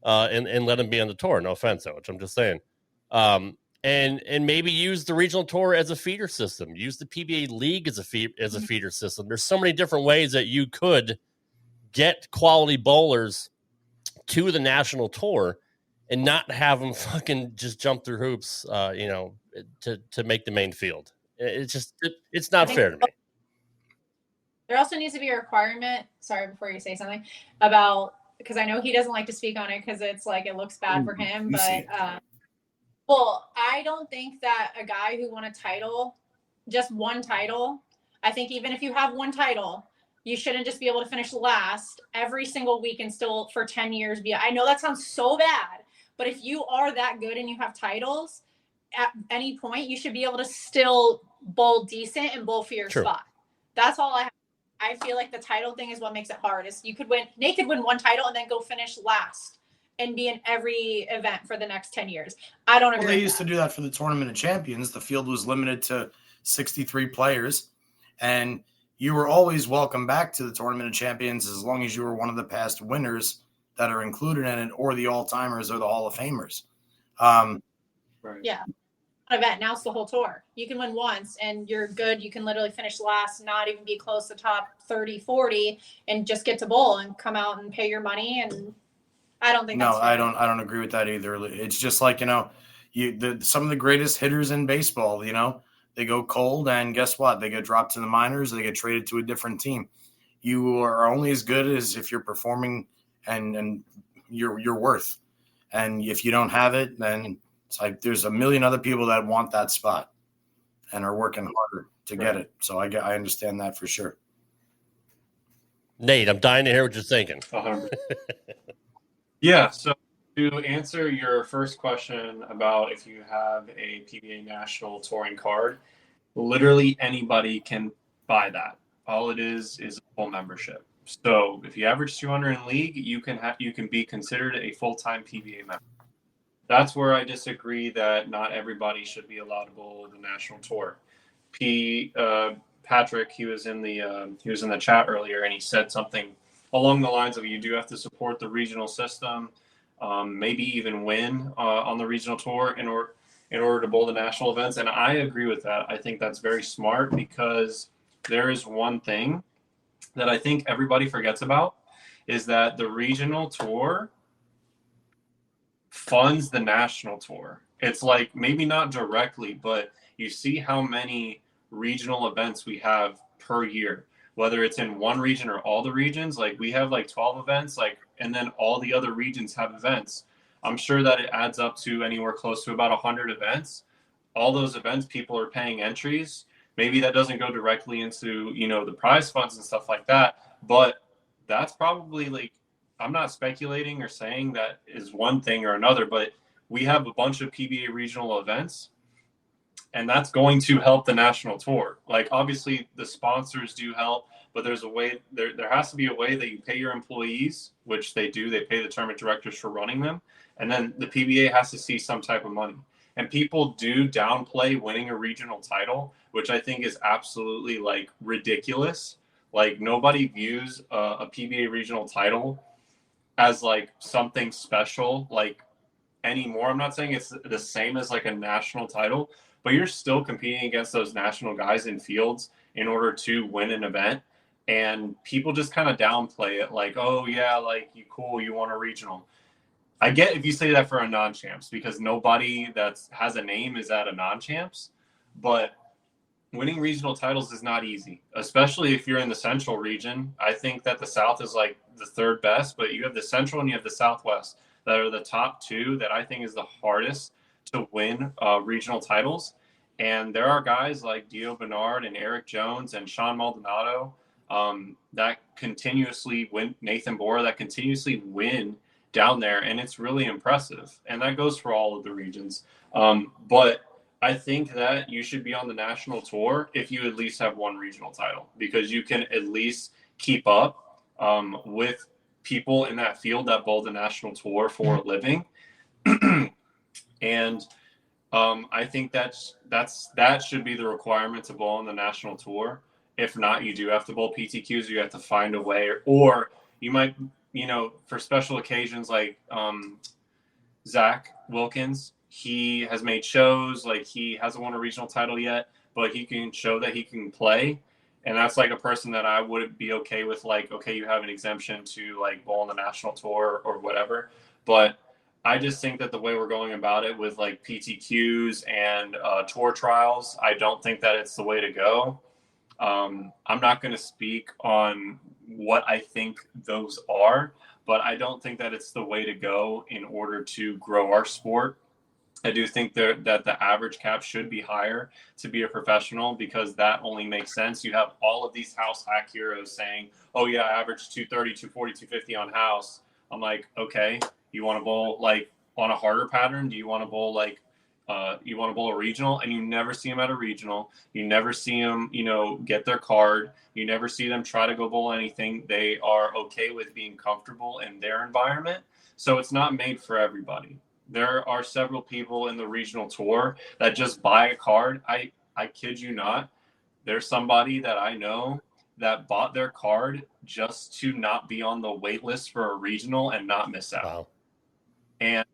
and let him be on the tour. No offense, Ocho. I'm just saying. And maybe use the regional tour as a feeder system. Use the PBA league as a feeder system. There's so many different ways that you could get quality bowlers to the national tour and not have them fucking just jump through hoops, to make the main field. It's not fair to me. There also needs to be a requirement. Sorry, before you say something about, because I know he doesn't like to speak on it because it's like it looks bad for him. But I don't think that a guy who won a title, just one title, I think even if you have one title, you shouldn't just be able to finish last every single week and still for 10 years be. I know that sounds so bad, but if you are that good and you have titles, at any point you should be able to still bowl decent and bowl for your spot. That's all I have. I feel like the title thing is what makes it hard. Is Nate could win one title and then go finish last and be in every event for the next 10 years. I don't agree. Well, they used to do that for the Tournament of Champions. The field was limited to 63 players, and you were always welcome back to the Tournament of Champions as long as you were one of the past winners that are included in it, or the all-timers or the Hall of Famers. Right. Yeah. Event. Now it's the whole tour. You can win once and you're good. You can literally finish last, not even be close to top 30, 40, and just get to bowl and come out and pay your money. And I don't think that's fair. I don't agree with that either. It's just like, some of the greatest hitters in baseball, they go cold, and guess what? They get dropped to the minors, they get traded to a different team. You are only as good as if you're performing and your worth. And if you don't have it, then it's like there's a million other people that want that spot and are working harder to get it. So I understand that for sure. Nate, I'm dying to hear what you're thinking. 100%. Yeah, so to answer your first question about if you have a PBA National Touring card, literally anybody can buy that. All it is a full membership. So if you average 200 in league, you can be considered a full-time PBA member. that's where I disagree that not everybody should be allowed to bowl the national tour. Patrick, he was in the chat earlier, and he said something along the lines of you do have to support the regional system, maybe even win on the regional tour in order to bowl the national events. And I agree with that. I think that's very smart, because there is one thing that I think everybody forgets about, is that the regional tour funds the national tour. It's like, maybe not directly, but you see how many regional events we have per year, whether it's in one region or all the regions. Like, we have like 12 events, like, and then all the other regions have events. I'm sure that it adds up to anywhere close to about 100 events. All those events, people are paying entries. Maybe that doesn't go directly into, the prize funds and stuff like that, but that's probably, like, I'm not speculating or saying that is one thing or another, but we have a bunch of PBA regional events, and that's going to help the national tour. Like, obviously the sponsors do help, but there's a way, there has to be a way that you pay your employees, which they do. They pay the tournament directors for running them. And then the PBA has to see some type of money. And people do downplay winning a regional title, which I think is absolutely, like, ridiculous. Like, nobody views a PBA regional title as like something special, like, anymore. I'm not saying it's the same as like a national title, but you're still competing against those national guys in fields in order to win an event. And people just kind of downplay it, like, oh yeah, like, you won a regional. I get if you say that for a non-champs, because nobody that has a name is at a non-champs, but winning regional titles is not easy, especially if you're in the central region. I think that the South is like the third best, but you have the central and you have the Southwest that are the top two that I think is the hardest to win regional titles. And there are guys like Dio Bernard and Eric Jones and Sean Maldonado that continuously win, Nathan Bora, that continuously win down there. And it's really impressive. And that goes for all of the regions. But I think that you should be on the national tour if you at least have one regional title, because you can at least keep up with people in that field that bowl the national tour for a living. And I think that should be the requirement to bowl on the national tour. If not, you do have to bowl PTQs. You have to find a way, or you might, for special occasions like Zach Wilkins. He has made shows, like, he hasn't won a regional title yet, but he can show that he can play. And that's like a person that I would be okay with, like, okay, you have an exemption to like bowl on the national tour or whatever. But I just think that the way we're going about it with like PTQs and tour trials, I don't think that it's the way to go. I'm not going to speak on what I think those are, but I don't think that it's the way to go in order to grow our sport. I do think that the average cap should be higher to be a professional, because that only makes sense. You have all of these house hack heroes saying, oh yeah, I average 230, 240, 250 on house. I'm like, okay, you want to bowl like on a harder pattern? Do you want to bowl like, you want to bowl a regional? And you never see them at a regional. You never see them, get their card. You never see them try to go bowl anything. They are okay with being comfortable in their environment. So it's not made for everybody. There are several people in the regional tour that just buy a card. I kid you not. There's somebody that I know that bought their card just to not be on the wait list for a regional and not miss out. Wow. And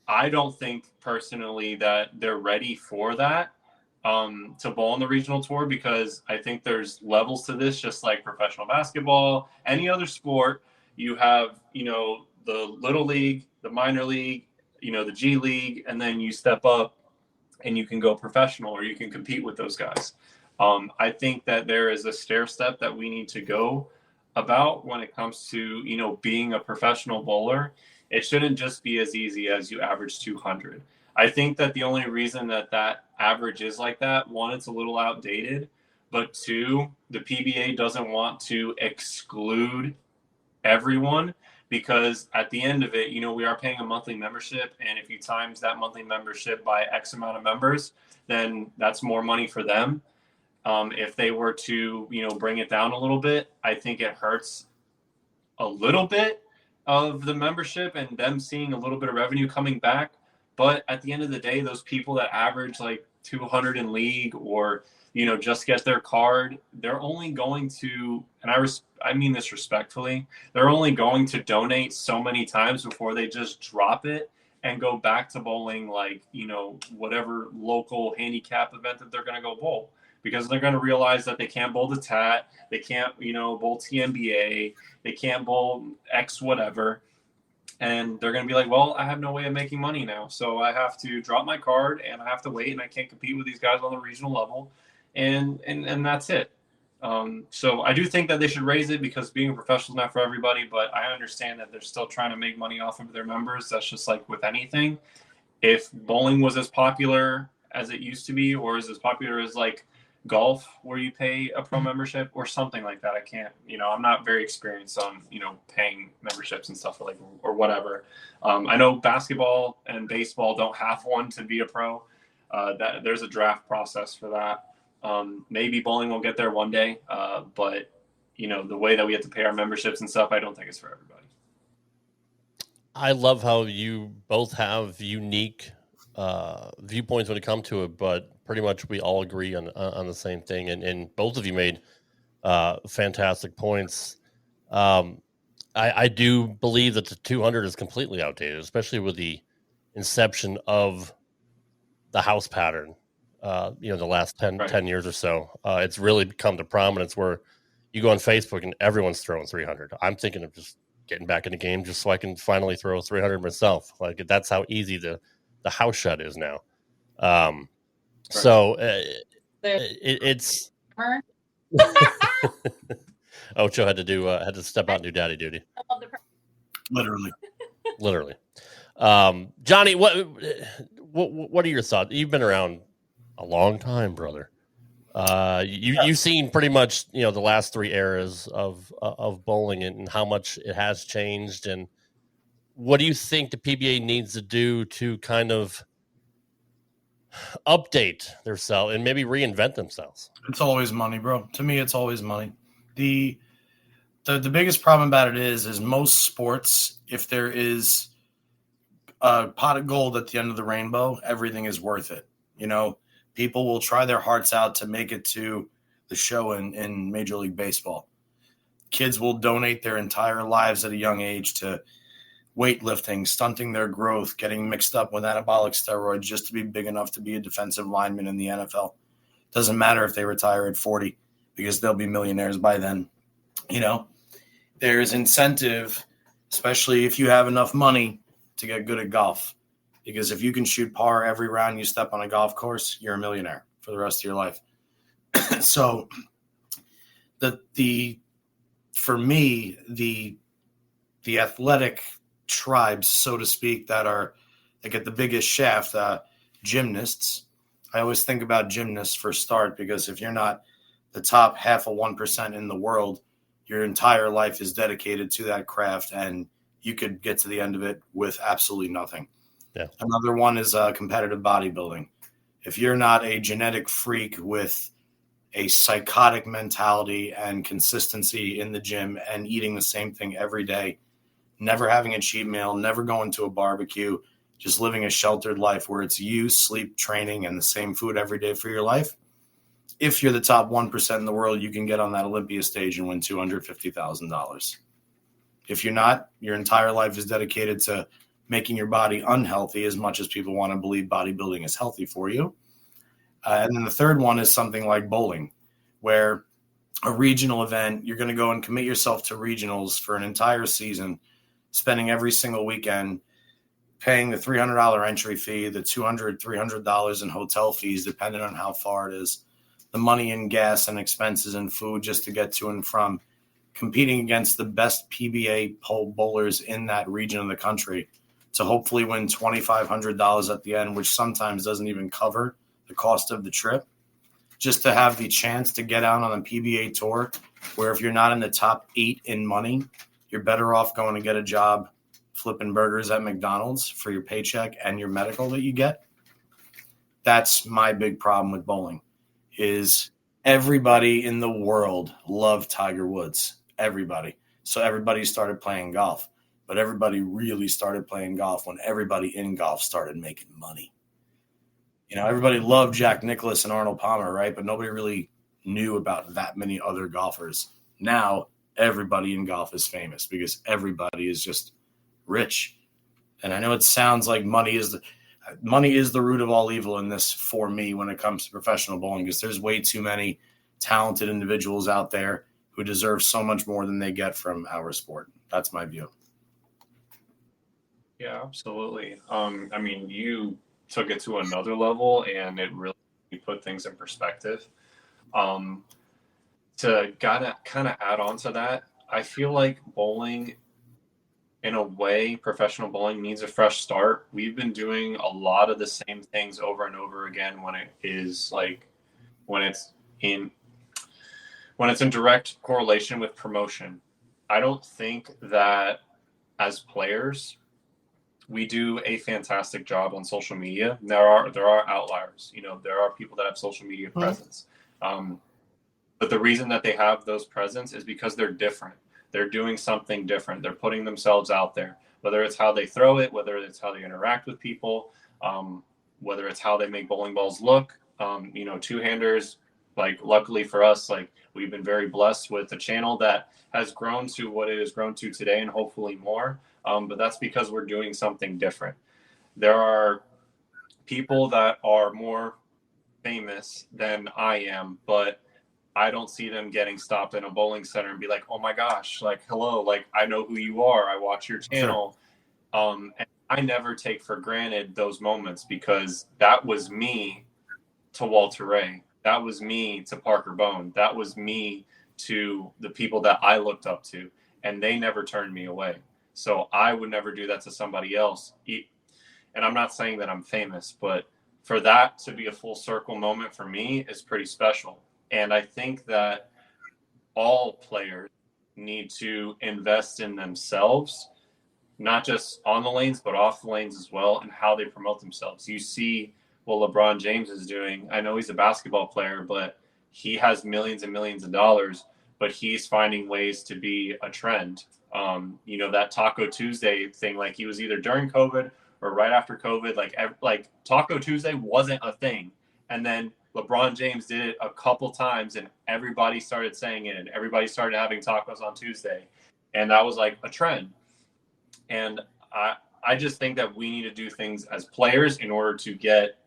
I don't think personally that they're ready for that to bowl on the regional tour, because I think there's levels to this, just like professional basketball, any other sport. You have, the little league, the minor league, the G League, and then you step up and you can go professional, or you can compete with those guys. I think that there is a stair step that we need to go about when it comes to, being a professional bowler. It shouldn't just be as easy as you average 200. I think that the only reason that average is like that, one, it's a little outdated, but two, the PBA doesn't want to exclude everyone, because at the end of it, we are paying a monthly membership. And if you times that monthly membership by X amount of members, then that's more money for them. If they were to, bring it down a little bit, I think it hurts a little bit of the membership and them seeing a little bit of revenue coming back. But at the end of the day, those people that average like 200 in league or, just get their card, they're only going to, and I mean this respectfully, they're only going to donate so many times before they just drop it and go back to bowling like, whatever local handicap event that they're going to go bowl. Because they're going to realize that they can't bowl the TAT, they can't, bowl TMBA, they can't bowl X whatever. And they're going to be like, well, I have no way of making money now. So I have to drop my card and I have to wait and I can't compete with these guys on the regional level. And that's it. So I do think that they should raise it because being a professional is not for everybody, but I understand that they're still trying to make money off of their members. That's just like with anything. If bowling was as popular as it used to be, or is as popular as like golf where you pay a pro membership or something like that, I can't, I'm not very experienced on, paying memberships and stuff or whatever. I know basketball and baseball don't have one to be a pro. That there's a draft process for that. Maybe bowling will get there one day. But the way that we have to pay our memberships and stuff, I don't think it's for everybody. I love how you both have unique viewpoints when it comes to it, but pretty much we all agree on the same thing. And both of you made fantastic points. I do believe that the 200 is completely outdated, especially with the inception of the house pattern. The last 10 years or so, it's really become to prominence where you go on Facebook and everyone's throwing 300. I'm thinking of just getting back in the game just so I can finally throw 300 myself. Like that's how easy the house shut is now. So it's Ocho had to step out and do daddy duty. Literally. Johnny, what are your thoughts? You've been around a long time, brother. You've seen pretty much the last three eras of bowling and how much it has changed. And what do you think the PBA needs to do to kind of update themselves and maybe reinvent themselves? It's always money, bro. To me, it's always money. The biggest problem about it is most sports, if there is a pot of gold at the end of the rainbow, everything is worth it. People will try their hearts out to make it to the show in Major League Baseball. Kids will donate their entire lives at a young age to weightlifting, stunting their growth, getting mixed up with anabolic steroids just to be big enough to be a defensive lineman in the NFL. Doesn't matter if they retire at 40 because they'll be millionaires by then. There's incentive, especially if you have enough money to get good at golf. Because if you can shoot par every round you step on a golf course, you're a millionaire for the rest of your life. So for me, the athletic tribes, so to speak, that get the biggest shaft, gymnasts. I always think about gymnasts for start, because if you're not the top 0.5% in the world, your entire life is dedicated to that craft and you could get to the end of it with absolutely nothing. Yeah. Another one is competitive bodybuilding. If you're not a genetic freak with a psychotic mentality and consistency in the gym and eating the same thing every day, never having a cheat meal, never going to a barbecue, just living a sheltered life where it's you, sleep, training, and the same food every day for your life. If you're the top 1% in the world, you can get on that Olympia stage and win $250,000. If you're not, your entire life is dedicated to making your body unhealthy, as much as people want to believe bodybuilding is healthy for you. And then the third one is something like bowling, where a regional event, you're going to go and commit yourself to regionals for an entire season, spending every single weekend, paying the $300 entry fee, the $200, $300 in hotel fees, depending on how far it is, the money in gas and expenses and food just to get to and from, competing against the best PBA bowlers in that region of the country to hopefully win $2,500 at the end, which sometimes doesn't even cover the cost of the trip, just to have the chance to get out on the PBA Tour, where if you're not in the top 8 in money, you're better off going to get a job flipping burgers at McDonald's for your paycheck and your medical that you get. That's my big problem with bowling, is everybody in the world loved Tiger Woods. Everybody. So everybody started playing golf. but everybody really started playing golf when everybody in golf started making money. Everybody loved Jack Nicklaus and Arnold Palmer, right? But nobody really knew about that many other golfers. Now everybody in golf is famous because everybody is just rich. And I know it sounds like money is the root of all evil in this for me when it comes to professional bowling, because there's way too many talented individuals out there who deserve so much more than they get from our sport. That's my view. Yeah, absolutely. You took it to another level, and it really put things in perspective. To kind of add on to that, I feel like bowling, in a way, professional bowling needs a fresh start. We've been doing a lot of the same things over and over again when it's in direct correlation with promotion. I don't think that as players we do a fantastic job on social media. There are outliers. There are people that have social media presence. But the reason that they have those presence is because they're different. They're doing something different. They're putting themselves out there, whether it's how they throw it, whether it's how they interact with people, whether it's how they make bowling balls look. Two-handers, luckily for us, we've been very blessed with a channel that has grown to what it has grown to today, and hopefully more. But that's because we're doing something different. There are people that are more famous than I am, but I don't see them getting stopped in a bowling center and be like, oh my gosh, hello, I know who you are. I watch your channel. Sure. And I never take for granted those moments, because that was me to Walter Ray. That was me to Parker Bone. That was me to the people that I looked up to, and they never turned me away. So I would never do that to somebody else. And I'm not saying that I'm famous, but for that to be a full circle moment for me is pretty special. And I think that all players need to invest in themselves, not just on the lanes, but off the lanes as well, and how they promote themselves. You see what LeBron James is doing. I know he's a basketball player, but he has millions and millions of dollars, but he's finding ways to be a trend. That Taco Tuesday thing, he was either during COVID or right after COVID, Taco Tuesday wasn't a thing. And then LeBron James did it a couple times, and everybody started saying it, and everybody started having tacos on Tuesday. And that was a trend. And I just think that we need to do things as players in order to get,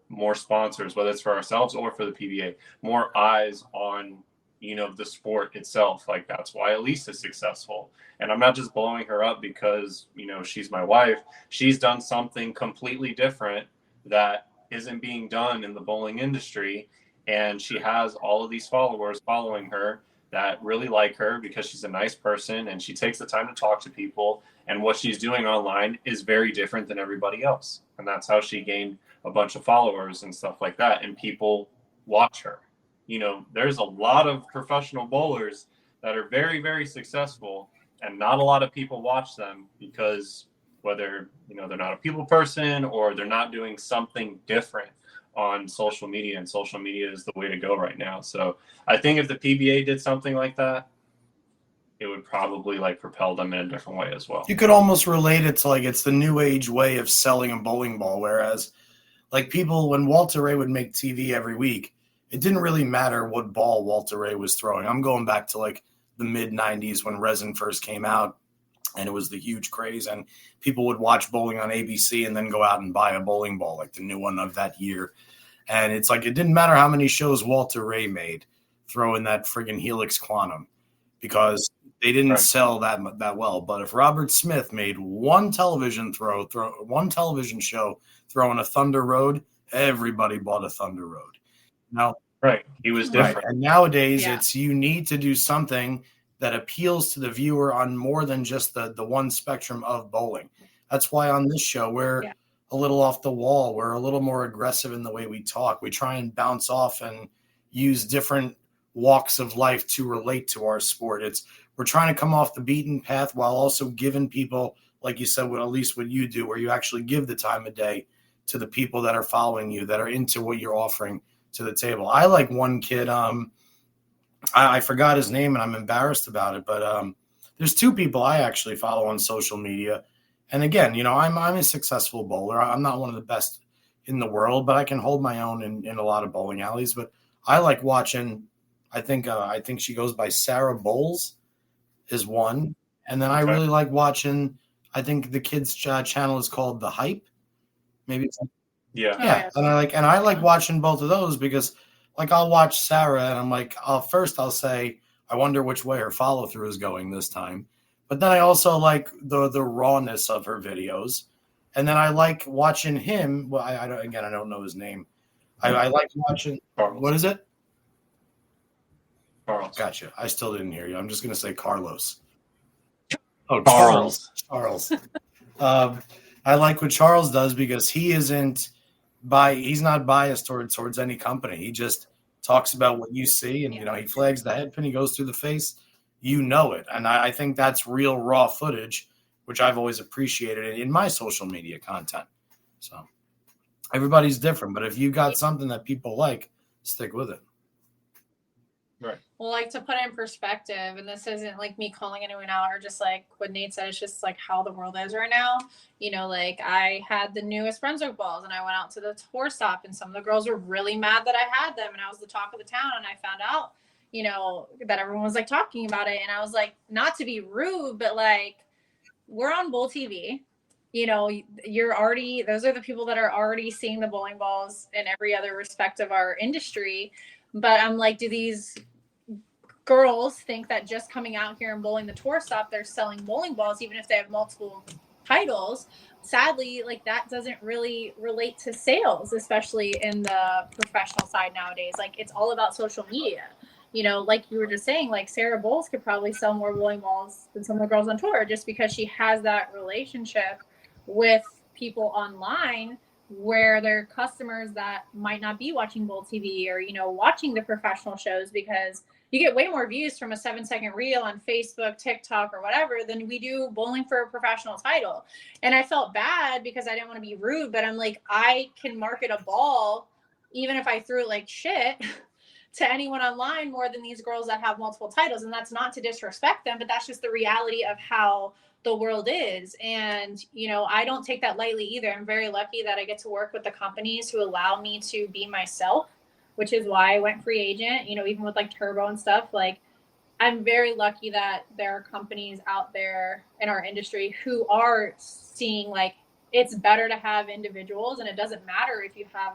more sponsors, whether it's for ourselves or for the PBA, more eyes on, the sport itself. That's why Elise is successful. And I'm not just blowing her up because, she's my wife. She's done something completely different that isn't being done in the bowling industry. And she has all of these followers following her that really like her because she's a nice person and she takes the time to talk to people. And what she's doing online is very different than everybody else. And that's how she gained a bunch of followers and stuff like that. And people watch her. There's a lot of professional bowlers that are very, very successful, and not a lot of people watch them because whether, they're not a people person or they're not doing something different on social media, and social media is the way to go right now. So I think if the PBA did something like that, it would probably propel them in a different way as well. You could almost relate it to it's the new age way of selling a bowling ball. Whereas people, when Walter Ray would make TV every week, it didn't really matter what ball Walter Ray was throwing. I'm going back to the mid 90s when resin first came out, and it was the huge craze, and people would watch bowling on ABC and then go out and buy a bowling ball, the new one of that year. And it's it didn't matter how many shows Walter Ray made throwing that friggin' Helix Quantum, because they didn't sell that well. But if Robert Smith made one television show throwing a Thunder Road, everybody bought a Thunder Road. Now, he was different. Right. And nowadays, it's you need to do something that appeals to the viewer on more than just the one spectrum of bowling. That's why on this show we're a little off the wall. We're a little more aggressive in the way we talk. We try and bounce off and use different walks of life to relate to our sport. We're trying to come off the beaten path while also giving people, like you said, at least what you do, where you actually give the time of day to the people that are following you, that are into what you're offering to the table. I one kid, I forgot his name and I'm embarrassed about it, but there's two people I actually follow on social media. And again, I'm a successful bowler. I'm not one of the best in the world, but I can hold my own in a lot of bowling alleys. But I like watching, I think she goes by Sarah Bowles is one. And then I really like watching, I think the kids' channel is called The Hype. Maybe it's yeah. And I like watching both of those because like I'll watch Sarah and I'm like, first I'll say, I wonder which way her follow through is going this time. But then I also like the rawness of her videos. And then I like watching him. Well, I don't know his name. I like watching. Carlos. What is it? Carlos. Gotcha. I still didn't hear you. I'm just going to say Carlos. Oh, Charles. Charles. I like what Charles does because he's not biased towards any company. He just talks about what you see, and he flags the head pin, he goes through the face, it. And I think that's real raw footage, which I've always appreciated in my social media content. So everybody's different, but if you got something that people like, stick with it. Right. Well, like to put it in perspective, and this isn't like me calling anyone out or just like what Nate said, it's just like how the world is right now. Like I had the newest Brunswick balls and I went out to the tour stop and some of the girls were really mad that I had them and I was the talk of the town and I found out, that everyone was like talking about it. And I was like, not to be rude, but like we're on Bull TV. Those are the people that are already seeing the bowling balls in every other respect of our industry. But I'm like, do these girls think that just coming out here and bowling the tour stop, they're selling bowling balls, even if they have multiple titles? Sadly, like that doesn't really relate to sales, especially in the professional side nowadays. Like it's all about social media. Like you were just saying, like Sarah Bowles could probably sell more bowling balls than some of the girls on tour just because she has that relationship with people online where they're customers that might not be watching Bull TV or, watching the professional shows, because you get way more views from a 7-second reel on Facebook, TikTok, or whatever than we do bowling for a professional title. And I felt bad because I didn't want to be rude, but I'm like, I can market a ball, even if I threw it like shit, to anyone online more than these girls that have multiple titles. And that's not to disrespect them, but that's just the reality of how the world is. And, I don't take that lightly either. I'm very lucky that I get to work with the companies who allow me to be myself, which is why I went free agent, even with like Turbo and stuff. Like I'm very lucky that there are companies out there in our industry who are seeing like it's better to have individuals, and it doesn't matter if you have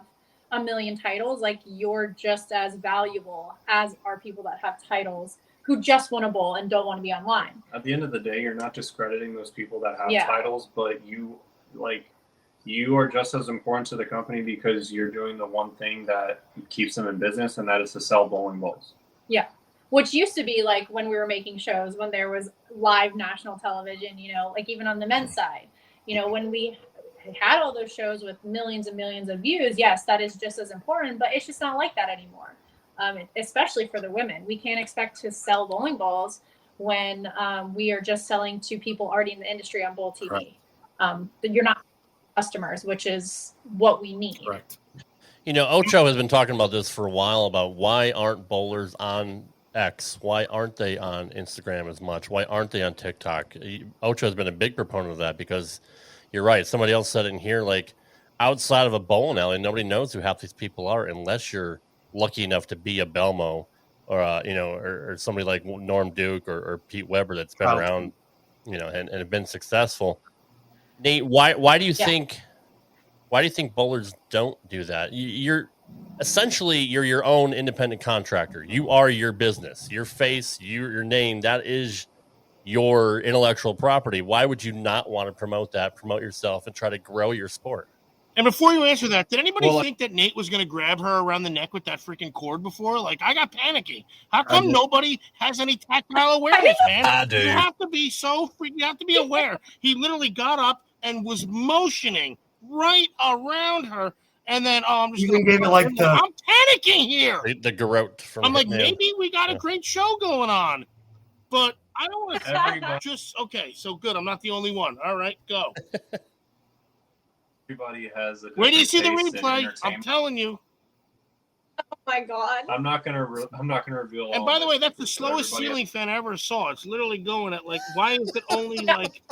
a million titles, like you're just as valuable as are people that have titles who just want to bowl and don't want to be online. At the end of the day, you're not discrediting those people that have titles, but you are just as important to the company because you're doing the one thing that keeps them in business, and that is to sell bowling balls. Yeah. Which used to be like when we were making shows, when there was live national television, like even on the men's side, when we had all those shows with millions and millions of views, yes, that is just as important, but it's just not like that anymore. Especially for the women. We can't expect to sell bowling balls when we are just selling to people already in the industry on Bull TV. Right. You're not customers, which is what we need. Correct. Ocho has been talking about this for a while about why aren't bowlers on X? Why aren't they on Instagram as much? Why aren't they on TikTok? Ocho has been a big proponent of that because you're right. Somebody else said it in here, like outside of a bowling alley, nobody knows who half these people are unless you're lucky enough to be a Belmo or or somebody like Norm Duke or Pete Weber that's been around, and have been successful. Nate, why do you think bowlers don't do that? You're essentially your own independent contractor. You are your business, your face, your name. That is your intellectual property. Why would you not want to promote yourself and try to grow your sport? And before you answer that, did anybody think that Nate was going to grab her around the neck with that freaking cord before? Like, I got panicky. How come nobody has any tactile awareness, man? I do. You have to be you have to be aware. He literally got up and was motioning right around her. And then, I'm panicking here. The garrote from I'm like, maybe we got a great show going on. But I don't want to okay, so good. I'm not the only one. All right, go. Everybody has a where do you see the different taste in replay? I'm entertainment. telling you. Oh my god. I'm not gonna reveal. And all by the this way, that's the to slowest everybody. ceiling fan I ever saw. It's literally going at like, why is it only like?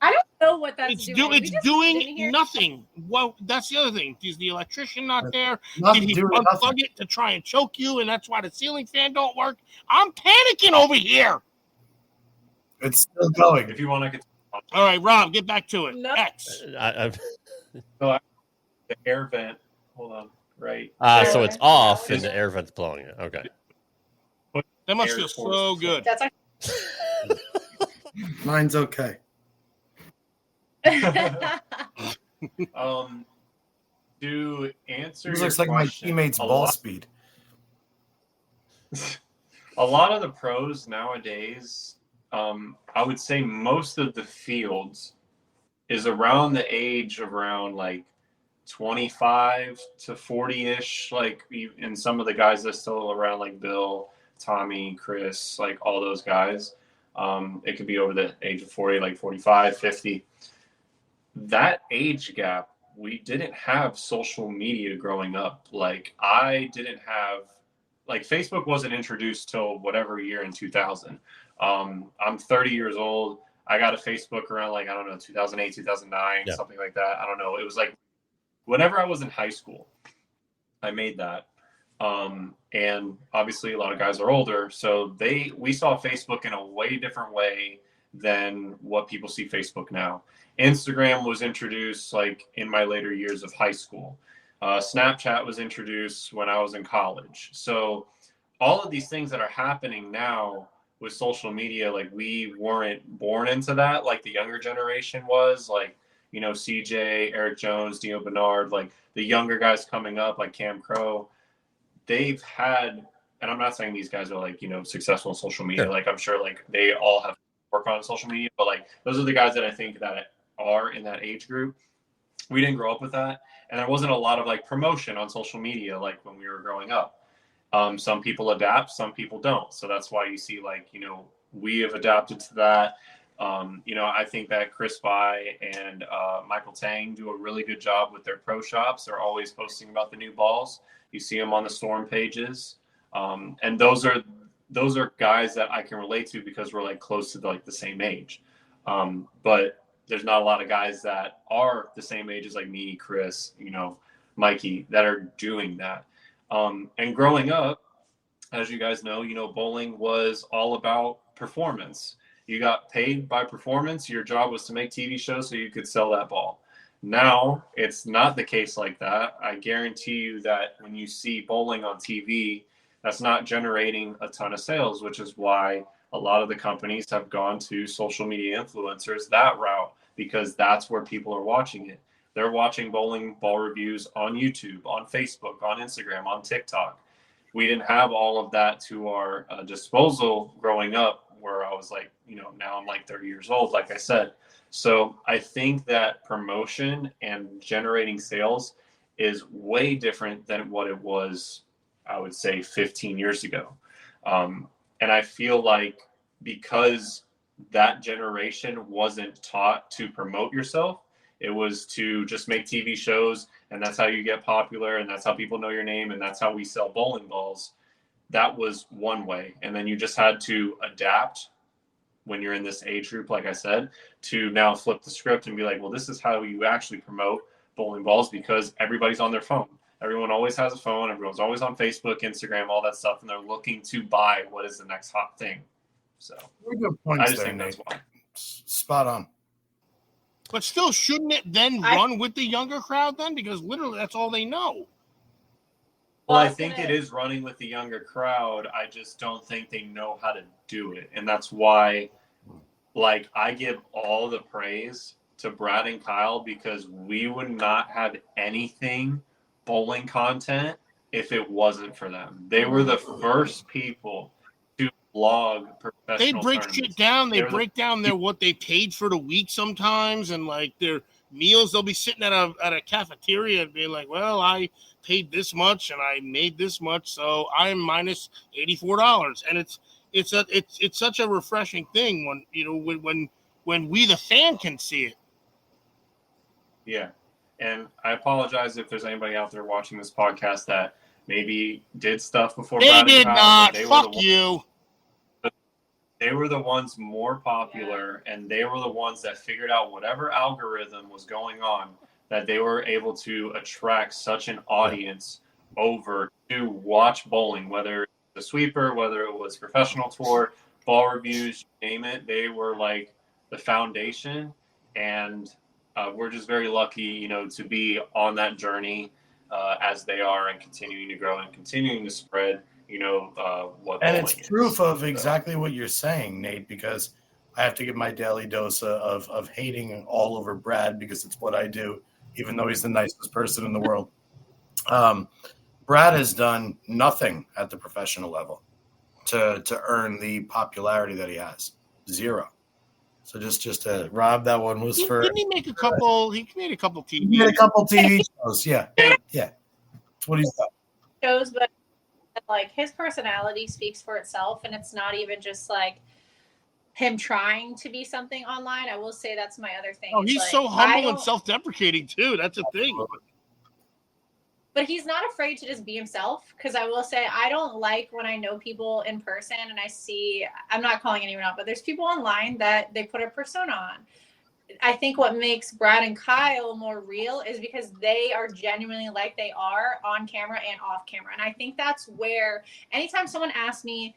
I don't know what that's It's doing. it's doing nothing. Well, that's the other thing. Is the electrician not there? Not Did he doing unplug nothing. it to try and choke you, and that's why the ceiling fan don't work? I'm panicking over here. It's still going. If you want, I could. All right, Rob, get back to it. No. X. The air vent. Hold on. Right. So it's off and the air vent's blowing it. Okay. That must feel so good. That's Mine's okay. To answer This your looks like question, my teammate's ball speed. A lot of the pros nowadays, I would say most of the fields is around the age of around like 25 to 40-ish, like, and some of the guys that are still around, like Bill, Tommy, Chris, like all those guys. It could be over the age of 40, like 45, 50. That age gap, we didn't have social media growing up. Like, I didn't have, like, Facebook wasn't introduced till whatever year in 2000. I'm 30 years old. I got a Facebook around, like, I don't know, 2008, 2009, something like that. I don't know. It was like whenever I was in high school, I made that. And obviously a lot of guys are older, so we saw Facebook in a way different way than what people see Facebook now. Instagram was introduced like in my later years of high school. Snapchat was introduced when I was in college. So all of these things that are happening now with social media, like, we weren't born into that like the younger generation was, like, you know, CJ, Eric Jones, Dino Bernard, like the younger guys coming up, like Cam Crow. They've had, and I'm not saying these guys are like, you know, successful in social media. Sure. Like, I'm sure like they all have work on social media, but like those are the guys that I think that are in that age group. We didn't grow up with that. And there wasn't a lot of like promotion on social media like when we were growing up. Some people adapt, some people don't. So that's why you see, like, you know, we have adapted to that. You know, I think that Chris By and Michael Tang do a really good job with their pro shops. They're always posting about the new balls. You see them on the Storm pages. And those are guys that I can relate to because we're like close to the same age. But there's not a lot of guys that are the same age as like me, Chris, you know, Mikey, that are doing that. And growing up, as you guys know, you know, bowling was all about performance. You got paid by performance. Your job was to make TV shows so you could sell that ball. Now it's not the case like that. I guarantee you that when you see bowling on TV, that's not generating a ton of sales, which is why a lot of the companies have gone to social media influencers that route, because that's where people are watching it. They're watching bowling ball reviews on YouTube, on Facebook, on Instagram, on TikTok. We didn't have all of that to our disposal growing up, where I was like, you know, now I'm like 30 years old, like I said. So I think that promotion and generating sales is way different than what it was, I would say, 15 years ago. And I feel like because that generation wasn't taught to promote yourself, it was to just make TV shows, and that's how you get popular, and that's how people know your name, and that's how we sell bowling balls. That was one way. And then you just had to adapt when you're in this age group, like I said, to now flip the script and be like, well, this is how you actually promote bowling balls, because everybody's on their phone. Everyone always has a phone. Everyone's always on Facebook, Instagram, all that stuff, and they're looking to buy what is the next hot thing. So very good points I just there, think Nate. that's why. Spot on. But still, shouldn't it then run with the younger crowd then? Because literally that's all they know. Well, I think it is running with the younger crowd. I just don't think they know how to do it. And that's why, like, I give all the praise to Brad and Kyle, because we would not have anything bowling content if it wasn't for them. They were the first people to blog professional They break tournaments. shit down. They They're break down what they paid for the week sometimes, and like their meals. They'll be sitting at a cafeteria and being like, "Well, I paid this much and I made this much, so I'm minus $84." And it's such a refreshing thing when you know when we the fan can see it. Yeah. And I apologize if there's anybody out there watching this podcast that maybe did stuff before. They Brad and did Kyle, not. but they Fuck were the you. They were the ones more popular, and they were the ones that figured out whatever algorithm was going on, that they were able to attract such an audience over to watch bowling, whether it was a sweeper, whether it was professional tour, ball reviews, you name it. They were like the foundation, and we're just very lucky, to be on that journey as they are, and continuing to grow and continuing to spread. What And it's bowling proof is. of exactly what you're saying, Nate, because I have to get my daily dose of hating all over Brad because it's what I do, even though he's the nicest person in the world. Brad has done nothing at the professional level to earn the popularity that he has. Zero. So just Rob, that one was for. Didn't he make a couple? He made a couple TV. He made a couple TV shows. Yeah. That's what he's done. Shows, but like his personality speaks for itself, and it's not even just like him trying to be something online. I will say that's my other thing. Oh, It's he's like, so humble and self-deprecating too. That's a thing. But he's not afraid to just be himself, because I will say I don't like when I know people in person and I see, I'm not calling anyone out, but there's people online that they put a persona on. I think what makes Brad and Kyle more real is because they are genuinely like they are on camera and off camera. And I think that's where anytime someone asks me,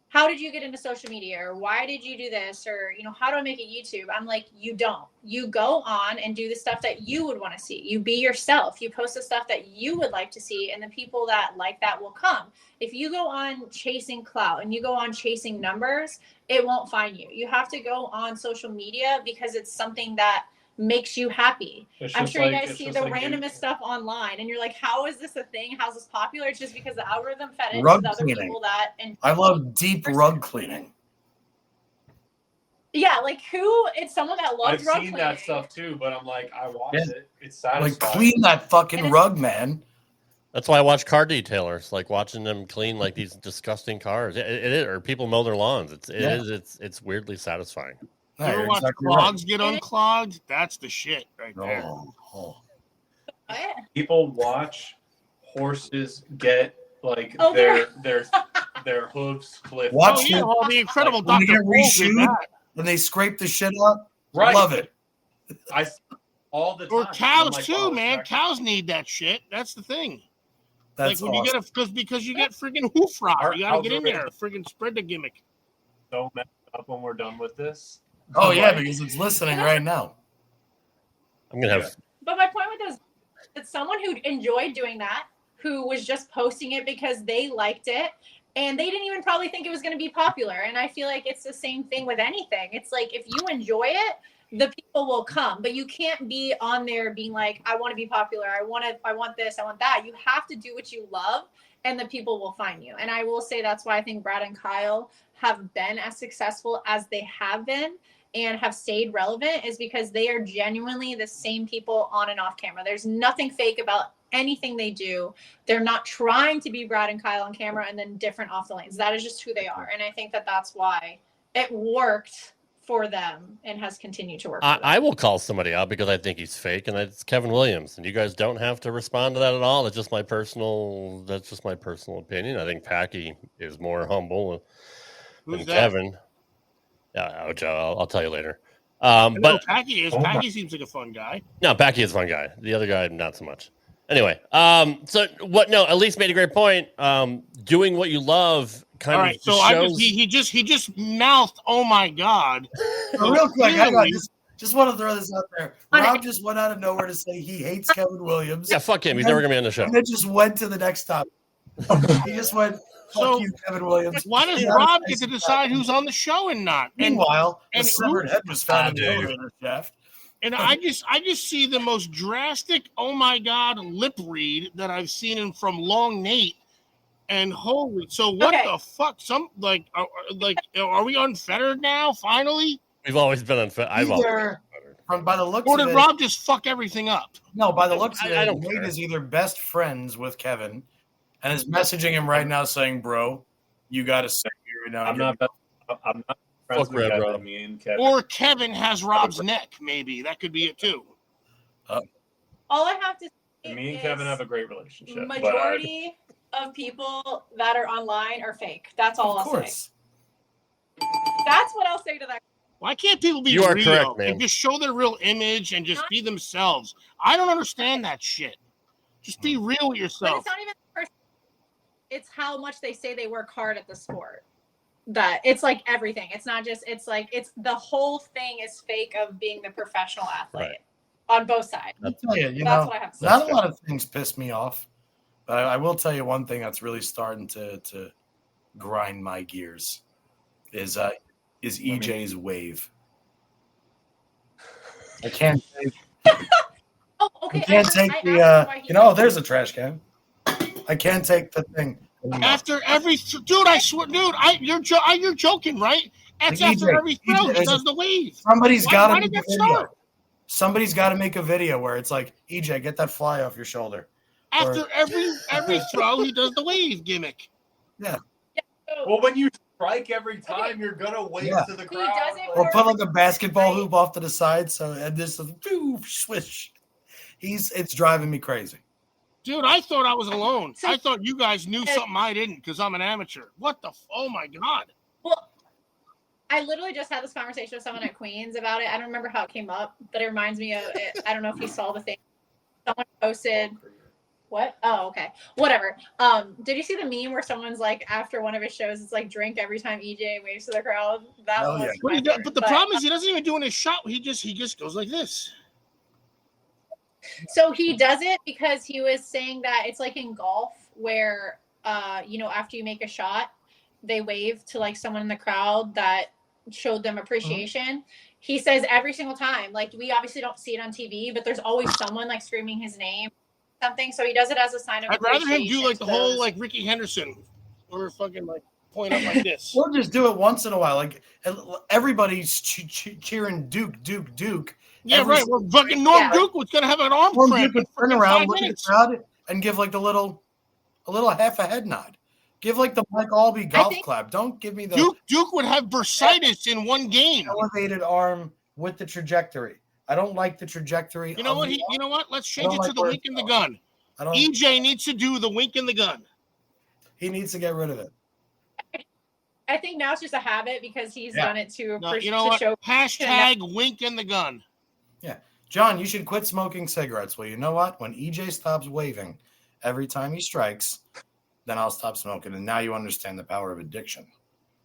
how did you get into social media, or why did you do this, or how do I make a YouTube, I'm like, you don't. You go on and do the stuff that you would want to see. You be yourself. You post the stuff that you would like to see, and the people that like that will come. If you go on chasing clout and you go on chasing numbers, it won't find you. You have to go on social media because it's something that makes you happy. I'm sure you guys see the randomest stuff online and you're like, how is this a thing? How's this popular? It's just because the algorithm fed it to the other people that. And I love deep rug cleaning. Yeah, like it's someone that loves rug cleaning. I've seen that stuff too, but I'm like, I watch it. It's satisfying. Like, clean that fucking rug, man. That's why I watch car detailers, like watching them clean like these disgusting cars. It is, or people mow their lawns. It's weirdly satisfying. You ever watch clogs get unclogged? That's the shit right there. People watch horses get like their hooves clipped. Watch all the incredible when they Dr. get reshoot, when they scrape the shit up. Right. Love it. All the time. Or cows too, man. Cows need that shit. That's the thing. That's like when awesome. you get because you get friggin' hoof rot. You gotta get in there, friggin' spread the gimmick. So messed up when we're done with this. Oh yeah, because it's listening right now. I'm gonna have. But my point with those, it's someone who enjoyed doing that, who was just posting it because they liked it, and they didn't even probably think it was going to be popular. And I feel like it's the same thing with anything. It's like if you enjoy it, the people will come. But you can't be on there being like, I want to be popular. I want this. I want that. You have to do what you love, and the people will find you. And I will say that's why I think Brad and Kyle have been as successful as they have been and have stayed relevant, is because they are genuinely the same people on and off camera. There's nothing fake about anything they do. They're not trying to be Brad and Kyle on camera and then different off the lanes. That is just who they are. And I think that that's why it worked for them and has continued to work. I will call somebody out because I think he's fake, and it's Kevin Williams. And you guys don't have to respond to that at all. That's just my personal opinion. I think Packy is more humble than Kevin. Yeah, Ocho, I'll tell you later. But Packy is. Packy seems like a fun guy. No, Packy is a fun guy. The other guy, not so much. Anyway, so what? No, Elise made a great point. Doing what you love kind All of right, so shows. he just mouthed, "Oh my god!" So real quick, hang on. Just want to throw this out there. Rob just went out of nowhere to say he hates Kevin Williams. Yeah, fuck him. He's never gonna be on the show. And then just went to the next topic. He just went. Fuck you, Kevin Williams. Why does Rob get to decide who's on the show and not? Meanwhile, a severed head was found in the elevator shaft. And I just see the most drastic, oh my god, lip read that I've seen from Long Nate. And holy, so what the fuck? Are we unfettered now? Finally, we've always been unfettered. By the looks or of did it, Rob just fuck everything up? No, by the looks of I it, don't Nate care. is either best friends with Kevin and is messaging him right now saying, "Bro, you got to say right now." I'm not friends Fuck with Rad Kevin. Rob. Me and Kevin. Or Kevin has Rob's neck. Maybe that could be it too. All I have to say Me and is Kevin have a great relationship. majority of people that are online are fake. That's all I'll say. Of course. That's what I'll say to that. Why can't people be You are real correct, man. and just show their real image and just be themselves? I don't understand that shit. Just be real with But yourself. it's not even the person. It's how much they say they work hard at the sport. That it's like everything. It's not just. It's like it's the whole thing is fake of being the professional athlete on both sides. I'll tell you, That's what I have to say. not a lot of things piss me off, but I will tell you one thing that's really starting to grind my gears is EJ's wave. I can't take. Oh, okay. I can't take there's a trash can. I can't take the thing. After every dude, I swear, dude, you're joking, right? That's Like, after EJ, every throw, he EJ, does the wave. Somebody's Why got to did make a that video. start? Somebody's got to make a video where it's like, EJ, get that fly off your shoulder. After every throw, he does the wave gimmick. Yeah. Well, when you strike every time, you're gonna wave to the crowd. does it Or put like a basketball hoop off to the side, and this swish. It's driving me crazy. Dude, I thought I was alone. I thought you guys knew something I didn't because I'm an amateur. What the? Oh my god! Well, I literally just had this conversation with someone at Queens about it. I don't remember how it came up, but it reminds me of it. I don't know if you saw the thing. Someone posted. What? Oh, okay. Whatever. Did you see the meme where someone's like after one of his shows, it's like drink every time EJ waves to the crowd? That Oh, was yeah. But, my favorite. but the problem is he doesn't even do it in his shot. He just goes like this. So he does it because he was saying that it's like in golf where, after you make a shot, they wave to like someone in the crowd that showed them appreciation. He says every single time, like we obviously don't see it on TV, but there's always someone like screaming his name, something. So he does it as a sign of I'd rather him appreciation do like to the whole those- like Ricky Henderson, or fucking like point up like this. We'll just do it once in a while. Like everybody's cheering Duke. Yeah, Every right. Well, fucking Norm Duke was gonna have an arm Norm cramp Duke in would turn freaking around, 5 look at the minutes. crowd, and give like a little half a head nod. Give like the Mike Albee golf clap. Don't give me the Duke would have bursitis in one game. elevated arm with the trajectory. I don't like the trajectory. You know what? You know what? Let's change it to the wink in the gun. EJ needs to do the wink in the gun. He needs to get rid of it. I think now it's just a habit because he's done it to No, you know what? show. Hashtag wink in the gun. Yeah. John, you should quit smoking cigarettes. Well, you know what? When EJ stops waving every time he strikes, then I'll stop smoking. And now you understand the power of addiction.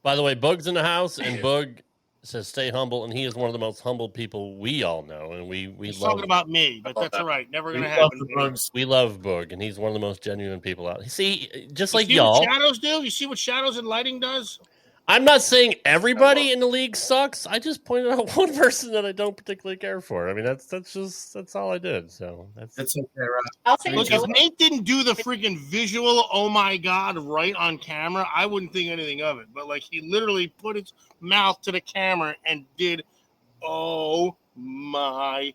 By the way, Bug's in the house, and Bug says stay humble, and he is one of the most humble people we all know, and we He's love. talking about me, but that's all right. Never gonna We love happen. the Bugs. We love Bug, and he's one of the most genuine people out. See, just You like see y'all. what shadows do? You see what shadows and lighting does? I'm not saying everybody in the league sucks. I just pointed out one person that I don't particularly care for. I mean, that's all I did. So that's It's okay, right? I'll say Look, if Nate didn't do the freaking visual, oh my god, right on camera, I wouldn't think anything of it. But like, he literally put his mouth to the camera and did, oh my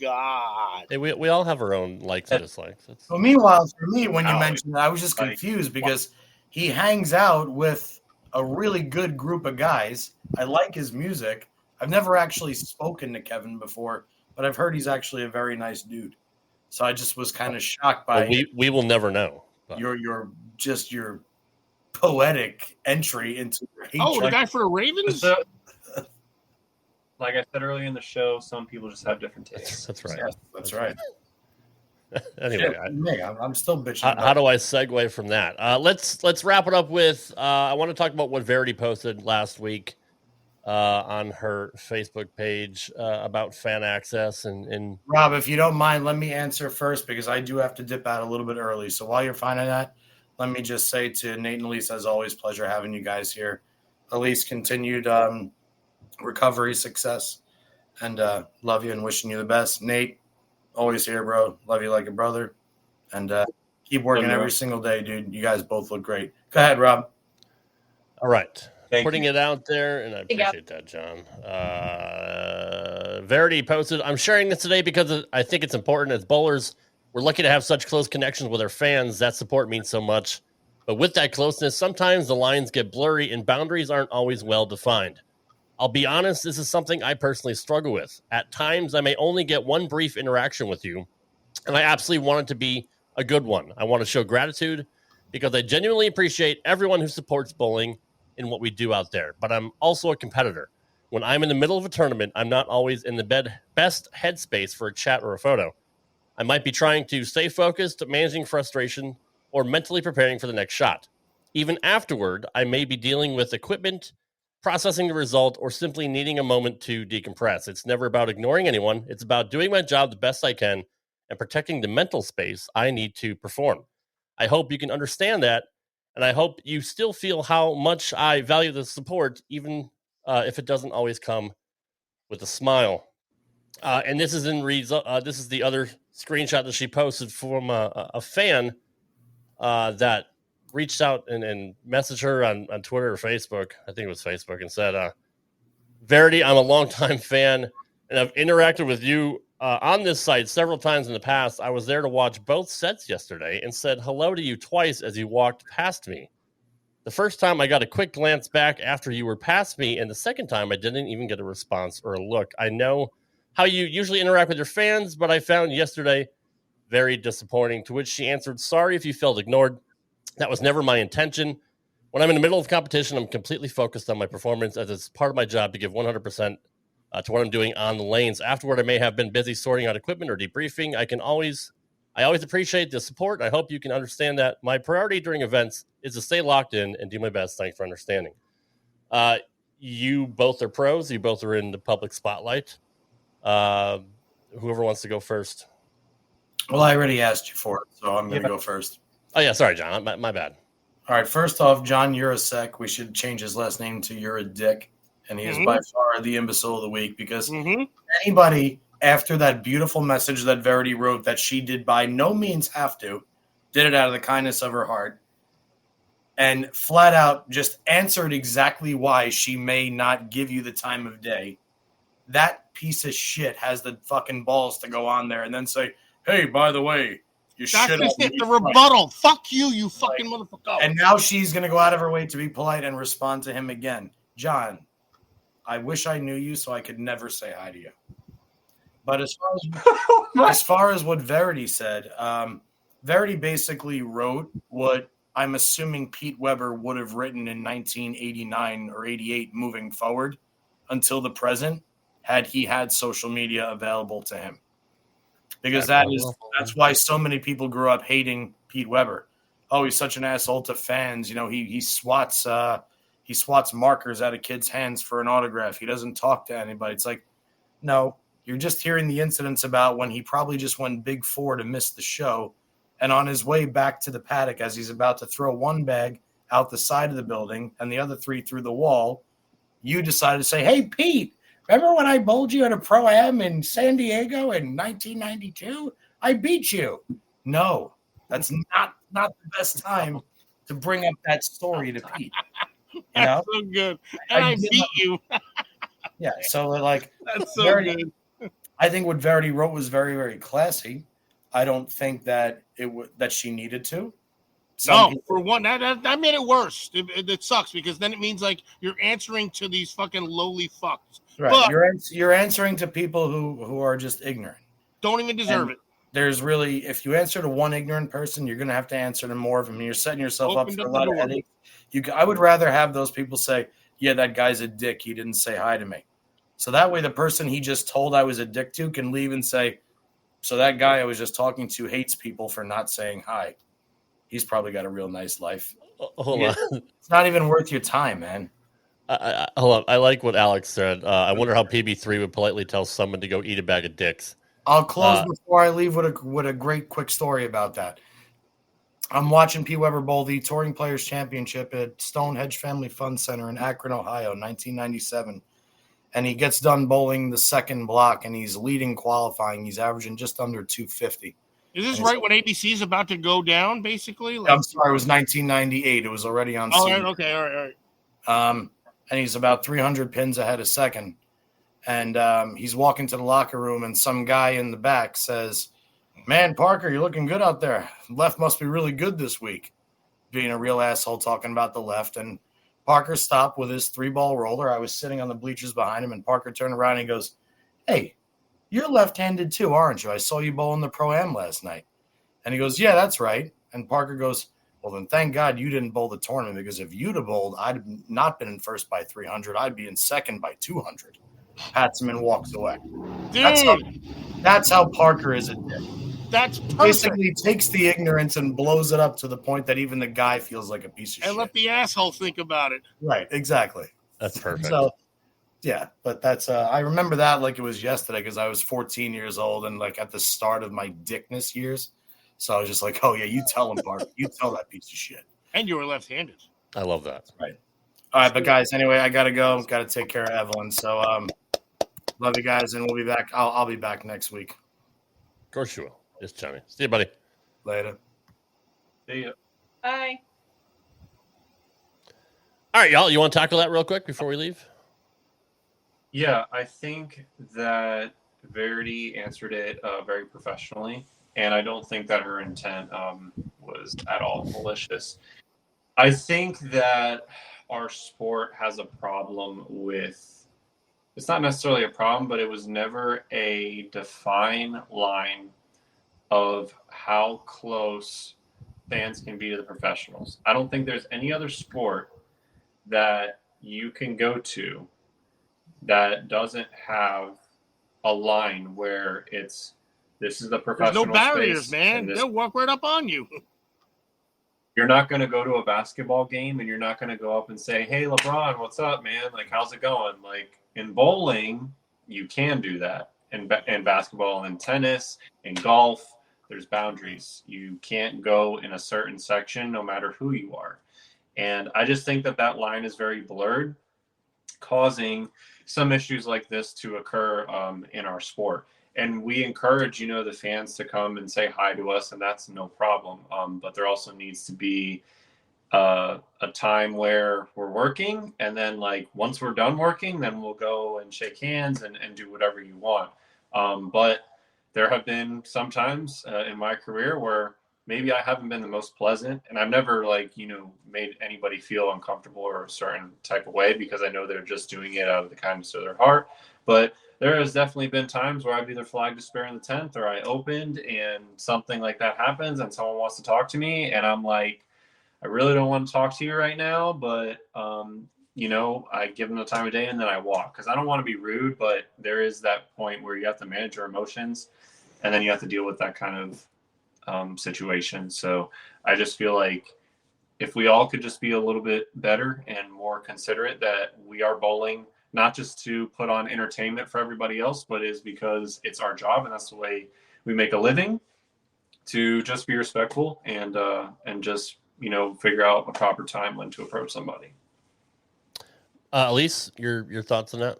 god. Hey, we all have our own likes and dislikes. Well, meanwhile, for me, when you mentioned that, I was just confused because he hangs out with a really good group of guys. I like his music. I've never actually spoken to Kevin before, but I've heard he's actually a very nice dude. So I just was kind of shocked by we will never know. But. your poetic entry into your hatred. Oh, the guy for the Ravens? Like I said earlier in the show, some people just have different tastes. That's right. Yes, that's right. Anyway, I'm still bitching. How do I segue from that? Let's wrap it up with. I want to talk about what Verity posted last week on her Facebook page about fan access and. Rob, if you don't mind, let me answer first because I do have to dip out a little bit early. So while you're finding that, let me just say to Nate and Elise, as always, pleasure having you guys here. Elise, continued recovery success, and love you and wishing you the best. Nate, always here, bro. Love you like a brother. And keep working every single day, dude. You guys both look great. Go ahead, Rob. All right. Thank Putting you. it out there, and I appreciate that, John. Verity posted, I'm sharing this today because I think it's important. As bowlers, we're lucky to have such close connections with our fans. That support means so much. But with that closeness, sometimes the lines get blurry and boundaries aren't always well defined. I'll be honest, this is something I personally struggle with. At times, I may only get one brief interaction with you, and I absolutely want it to be a good one. I want to show gratitude, because I genuinely appreciate everyone who supports bowling in what we do out there. But I'm also a competitor. When I'm in the middle of a tournament, I'm not always in the best headspace for a chat or a photo. I might be trying to stay focused, managing frustration, or mentally preparing for the next shot. Even afterward, I may be dealing with equipment, processing the result, or simply needing a moment to decompress. It's never about ignoring anyone. It's about doing my job the best I can and protecting the mental space I need to perform. I hope you can understand that, and I hope you still feel how much I value the support, even if it doesn't always come with a smile. And this is this is the other screenshot that she posted from a fan that reached out and messaged her on Twitter or Facebook. I think it was Facebook, and said, Verity, I'm a longtime fan, and I've interacted with you on this site several times in the past. I was there to watch both sets yesterday and said hello to you twice as you walked past me. The first time I got a quick glance back after you were past me, and the second time I didn't even get a response or a look. I know how you usually interact with your fans, but I found yesterday very disappointing, to which she answered, sorry if you felt ignored. That was never my intention. When I'm in the middle of competition, I'm completely focused on my performance, as it's part of my job to give 100% to what I'm doing on the lanes. Afterward, I may have been busy sorting out equipment or debriefing. I always appreciate the support. I hope you can understand that my priority during events is to stay locked in and do my best. Thanks for understanding. You both are pros. You both are in the public spotlight. Whoever wants to go first. Well, I already asked you for it, so I'm going to go first. Oh, yeah. Sorry, John. My bad. All right. First off, John Urasek, we should change his last name to You're a Dick. And he is by far the imbecile of the week, because anybody after that beautiful message that Verity wrote that she did by no means have to, did it out of the kindness of her heart, and flat out just answered exactly why she may not give you the time of day. That piece of shit has the fucking balls to go on there and then say, hey, by the way, you That's shit just on it, me. the rebuttal. Fuck you, you fucking motherfucker. And now she's going to go out of her way to be polite and respond to him again. John, I wish I knew you so I could never say hi to you. But as far as what Verity said, Verity basically wrote what I'm assuming Pete Weber would have written in 1989 or 88 moving forward until the present, had he had social media available to him. Because that's why so many people grew up hating Pete Weber. Oh, he's such an asshole to fans. You know, he swats markers out of kids' hands for an autograph. He doesn't talk to anybody. It's like, no, you're just hearing the incidents about when he probably just went big four to miss the show. And on his way back to the paddock, as he's about to throw one bag out the side of the building and the other three through the wall, you decided to say, hey, Pete, remember when I bowled you at a Pro-Am in San Diego in 1992? I beat you. No, that's not the best time to bring up that story to Pete. That's so good. And I beat you. Yeah, so like that's so Verity, good. I think what Verity wrote was very, very classy. I don't think that that she needed to. For one, that made it worse. It sucks, because then it means like you're answering to these fucking lowly fucks. Right. But you're answering to people who are just ignorant. Don't even deserve it. There's really, if you answer to one ignorant person, you're going to have to answer to more of them. You're setting yourself up for a lot of headaches. I would rather have those people say, yeah, that guy's a dick. He didn't say hi to me. So that way the person he just told I was a dick to can leave and say, so that guy I was just talking to hates people for not saying hi. He's probably got a real nice life. Hold on. It's not even worth your time, man. Hold on. I like what Alex said. I wonder how PB3 would politely tell someone to go eat a bag of dicks. I'll close before I leave with a great quick story about that. I'm watching P. Weber bowl the Touring Players Championship at Stonehenge Family Fun Center in Akron, Ohio, 1997. And he gets done bowling the second block, and he's leading qualifying. He's averaging just under 250. Is this right when ABC is about to go down, basically? I'm sorry, it was 1998. It was already on Oh, scene. okay, all right. And he's about 300 pins ahead of second. And he's walking to the locker room, and some guy in the back says, man, Parker, you're looking good out there. Left must be really good this week. Being a real asshole talking about the left. And Parker stopped with his 3-ball roller. I was sitting on the bleachers behind him, and Parker turned around and he goes, hey, you're left-handed too, aren't you? I saw you bowl in the Pro-Am last night. And he goes, yeah, that's right. And Parker goes, Well, then thank God you didn't bowl the tournament, because if you'd have bowled, I'd have not been in first by 300. I'd be in second by 200. Pats him and walks away. Dude, That's how Parker is a dick. that's perfect. Basically takes the ignorance and blows it up to the point that even the guy feels like a piece of shit. And let the asshole think about it. Right, exactly. That's perfect. So, yeah, but that's I remember that like it was yesterday, because I was 14 years old and like at the start of my dickness years. So I was just like, oh, yeah, you tell him, Parker. You tell that piece of shit. And you were left-handed. I love that. Right. All right, but guys, anyway, I got to go. Got to take care of Evelyn. So love you guys, and we'll be back. I'll be back next week. Of course you will. Yes, Johnny. See you, buddy. Later. See ya. Bye. All right, y'all. You want to tackle that real quick before we leave? Yeah, I think that Verity answered it very professionally, and I don't think that her intent was at all malicious. I think that our sport has a problem with, it's not necessarily a problem, but it was never a defined line of how close fans can be to the professionals. I don't think there's any other sport that you can go to that doesn't have a line where it's, this is the professional. There's no barriers, space, man. They'll walk right up on you. You're not going to go to a basketball game and you're not going to go up and say, hey, LeBron, what's up, man? Like, how's it going? Like, in bowling, you can do that. In basketball and tennis and golf, there's boundaries. You can't go in a certain section no matter who you are. And I just think that that line is very blurred, causing some issues like this to occur in our sport. And we encourage, the fans to come and say hi to us, and that's no problem. But there also needs to be a time where we're working, and then like once we're done working, then we'll go and shake hands and do whatever you want. But there have been some times in my career where maybe I haven't been the most pleasant, and I've never made anybody feel uncomfortable or a certain type of way, because I know they're just doing it out of the kindness of their heart. But there has definitely been times where I've either flagged a spare in the 10th or I opened and something like that happens and someone wants to talk to me, and I'm like, I really don't want to talk to you right now, but I give them the time of day and then I walk, because I don't want to be rude, but there is that point where you have to manage your emotions, and then you have to deal with that kind of situation. So I just feel like if we all could just be a little bit better and more considerate, that we are bowling not just to put on entertainment for everybody else, but is because it's our job and that's the way we make a living, to just be respectful and just figure out a proper time when to approach somebody. Elise, your thoughts on that?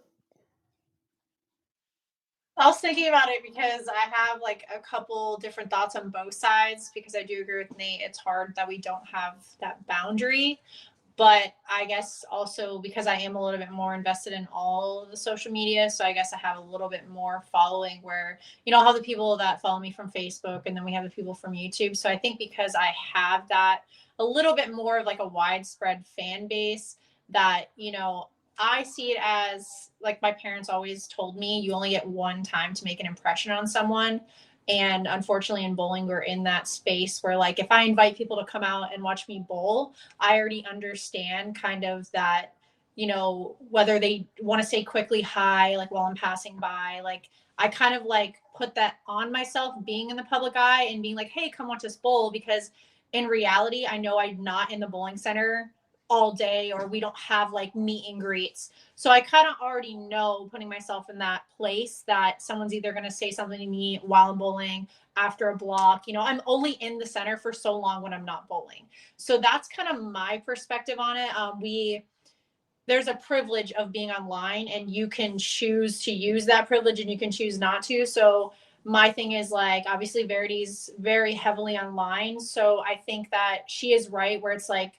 I was thinking about it because I have like a couple different thoughts on both sides, because I do agree with Nate. It's hard that we don't have that boundary, but I guess also because I am a little bit more invested in all of the social media. So I guess I have a little bit more following where, I'll have the people that follow me from Facebook, and then we have the people from YouTube. So I think because I have that a little bit more of like a widespread fan base, that, I see it as like my parents always told me, you only get one time to make an impression on someone. And unfortunately in bowling, we're in that space where like, if I invite people to come out and watch me bowl, I already understand kind of that, whether they want to say quickly hi, like while I'm passing by, like I kind of like put that on myself, being in the public eye and being like, hey, come watch us bowl. Because in reality, I know I'm not in the bowling center all day, or we don't have like meet and greets. So I kind of already know, putting myself in that place, that someone's either going to say something to me while I'm bowling, after a block. I'm only in the center for so long when I'm not bowling. So that's kind of my perspective on it. There's a privilege of being online, and you can choose to use that privilege and you can choose not to. So my thing is like, obviously Verity's very heavily online. So I think that she is right where it's like,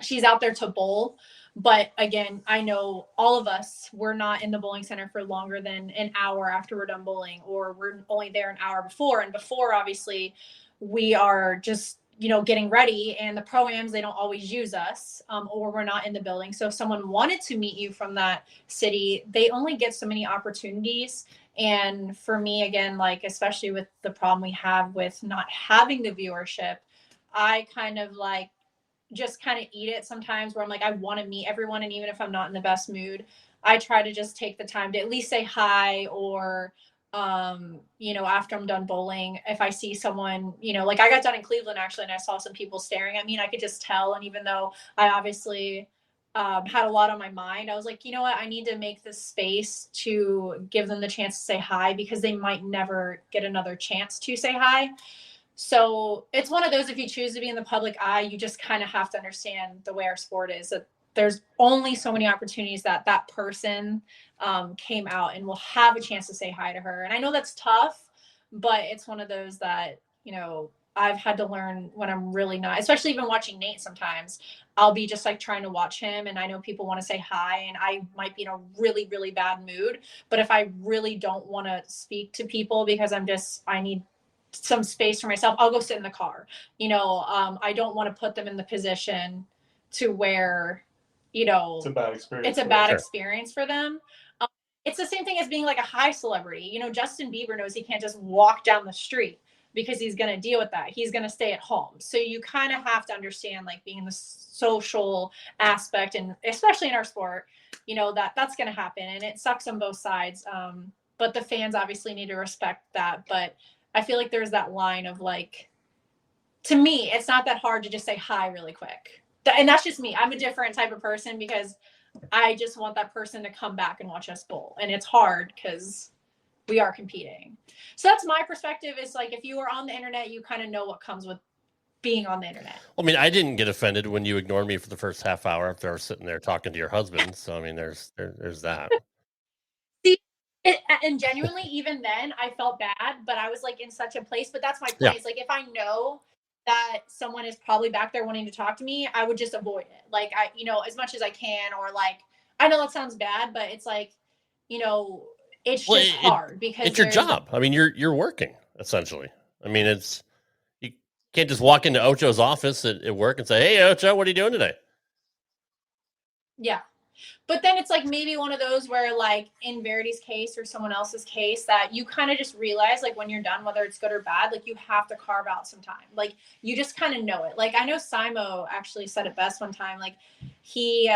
she's out there to bowl. But again, I know all of us, we're not in the bowling center for longer than an hour after we're done bowling, or we're only there an hour before. And before, obviously, we are just, getting ready, and the pro-ams, they don't always use us, or we're not in the building. So if someone wanted to meet you from that city, they only get so many opportunities. And for me, again, like, especially with the problem we have with not having the viewership, I kind of like just kind of eat it sometimes where I'm like, I want to meet everyone. And even if I'm not in the best mood, I try to just take the time to at least say hi, or, you know, after I'm done bowling, if I see someone, you know, like I got done in Cleveland actually, and I saw some people staring at me and I could just tell. And even though I obviously had a lot on my mind, I was like, you know what, I need to make this space to give them the chance to say hi, because they might never get another chance to say hi. So it's one of those, if you choose to be in the public eye, you just kind of have to understand the way our sport is, that there's only so many opportunities that that person came out and will have a chance to say hi to her. And I know that's tough, but it's one of those that, you know, I've had to learn when I'm really not, especially even watching Nate. Sometimes I'll be just like trying to watch him, and I know people want to say hi, and I might be in a really, really bad mood. But if I really don't want to speak to people because I need some space for myself, I'll go sit in the car. You know, I don't want to put them in the position to where, you know, It's a bad experience. It's a bad experience for them. It's the same thing as being like a high celebrity. You know, Justin Bieber knows he can't just walk down the street because he's going to deal with that. He's going to stay at home. So you kind of have to understand, like, being in the social aspect, and especially in our sport, you know, that's going to happen, and it sucks on both sides. But the fans obviously need to respect that. But I feel like there's that line of, like, to me, it's not that hard to just say hi really quick. And that's just me. I'm a different type of person because I just want that person to come back and watch us bowl. And it's hard because we are competing. So that's my perspective, is like, if you are on the internet, you kind of know what comes with being on the internet. Well, I mean, I didn't get offended when you ignored me for the first half hour after I was sitting there talking to your husband. So, I mean, there's that. See, and genuinely, even then, I felt bad, but I was like in such a place. But that's my place. Yeah. Like, if I know that someone is probably back there wanting to talk to me, I would just avoid it. Like, you know, as much as I can, or like, I know that sounds bad, but it's like, you know, it's just hard because it's your job. I mean, you're working essentially. I mean, you can't just walk into Ocho's office at work and say, "Hey, Ocho, what are you doing today?" Yeah. But then it's like maybe one of those where, like in Verity's case or someone else's case, that you kind of just realize, like, when you're done, whether it's good or bad, like, you have to carve out some time. Like, you just kind of know it. Like, I know Simo actually said it best one time. Like, he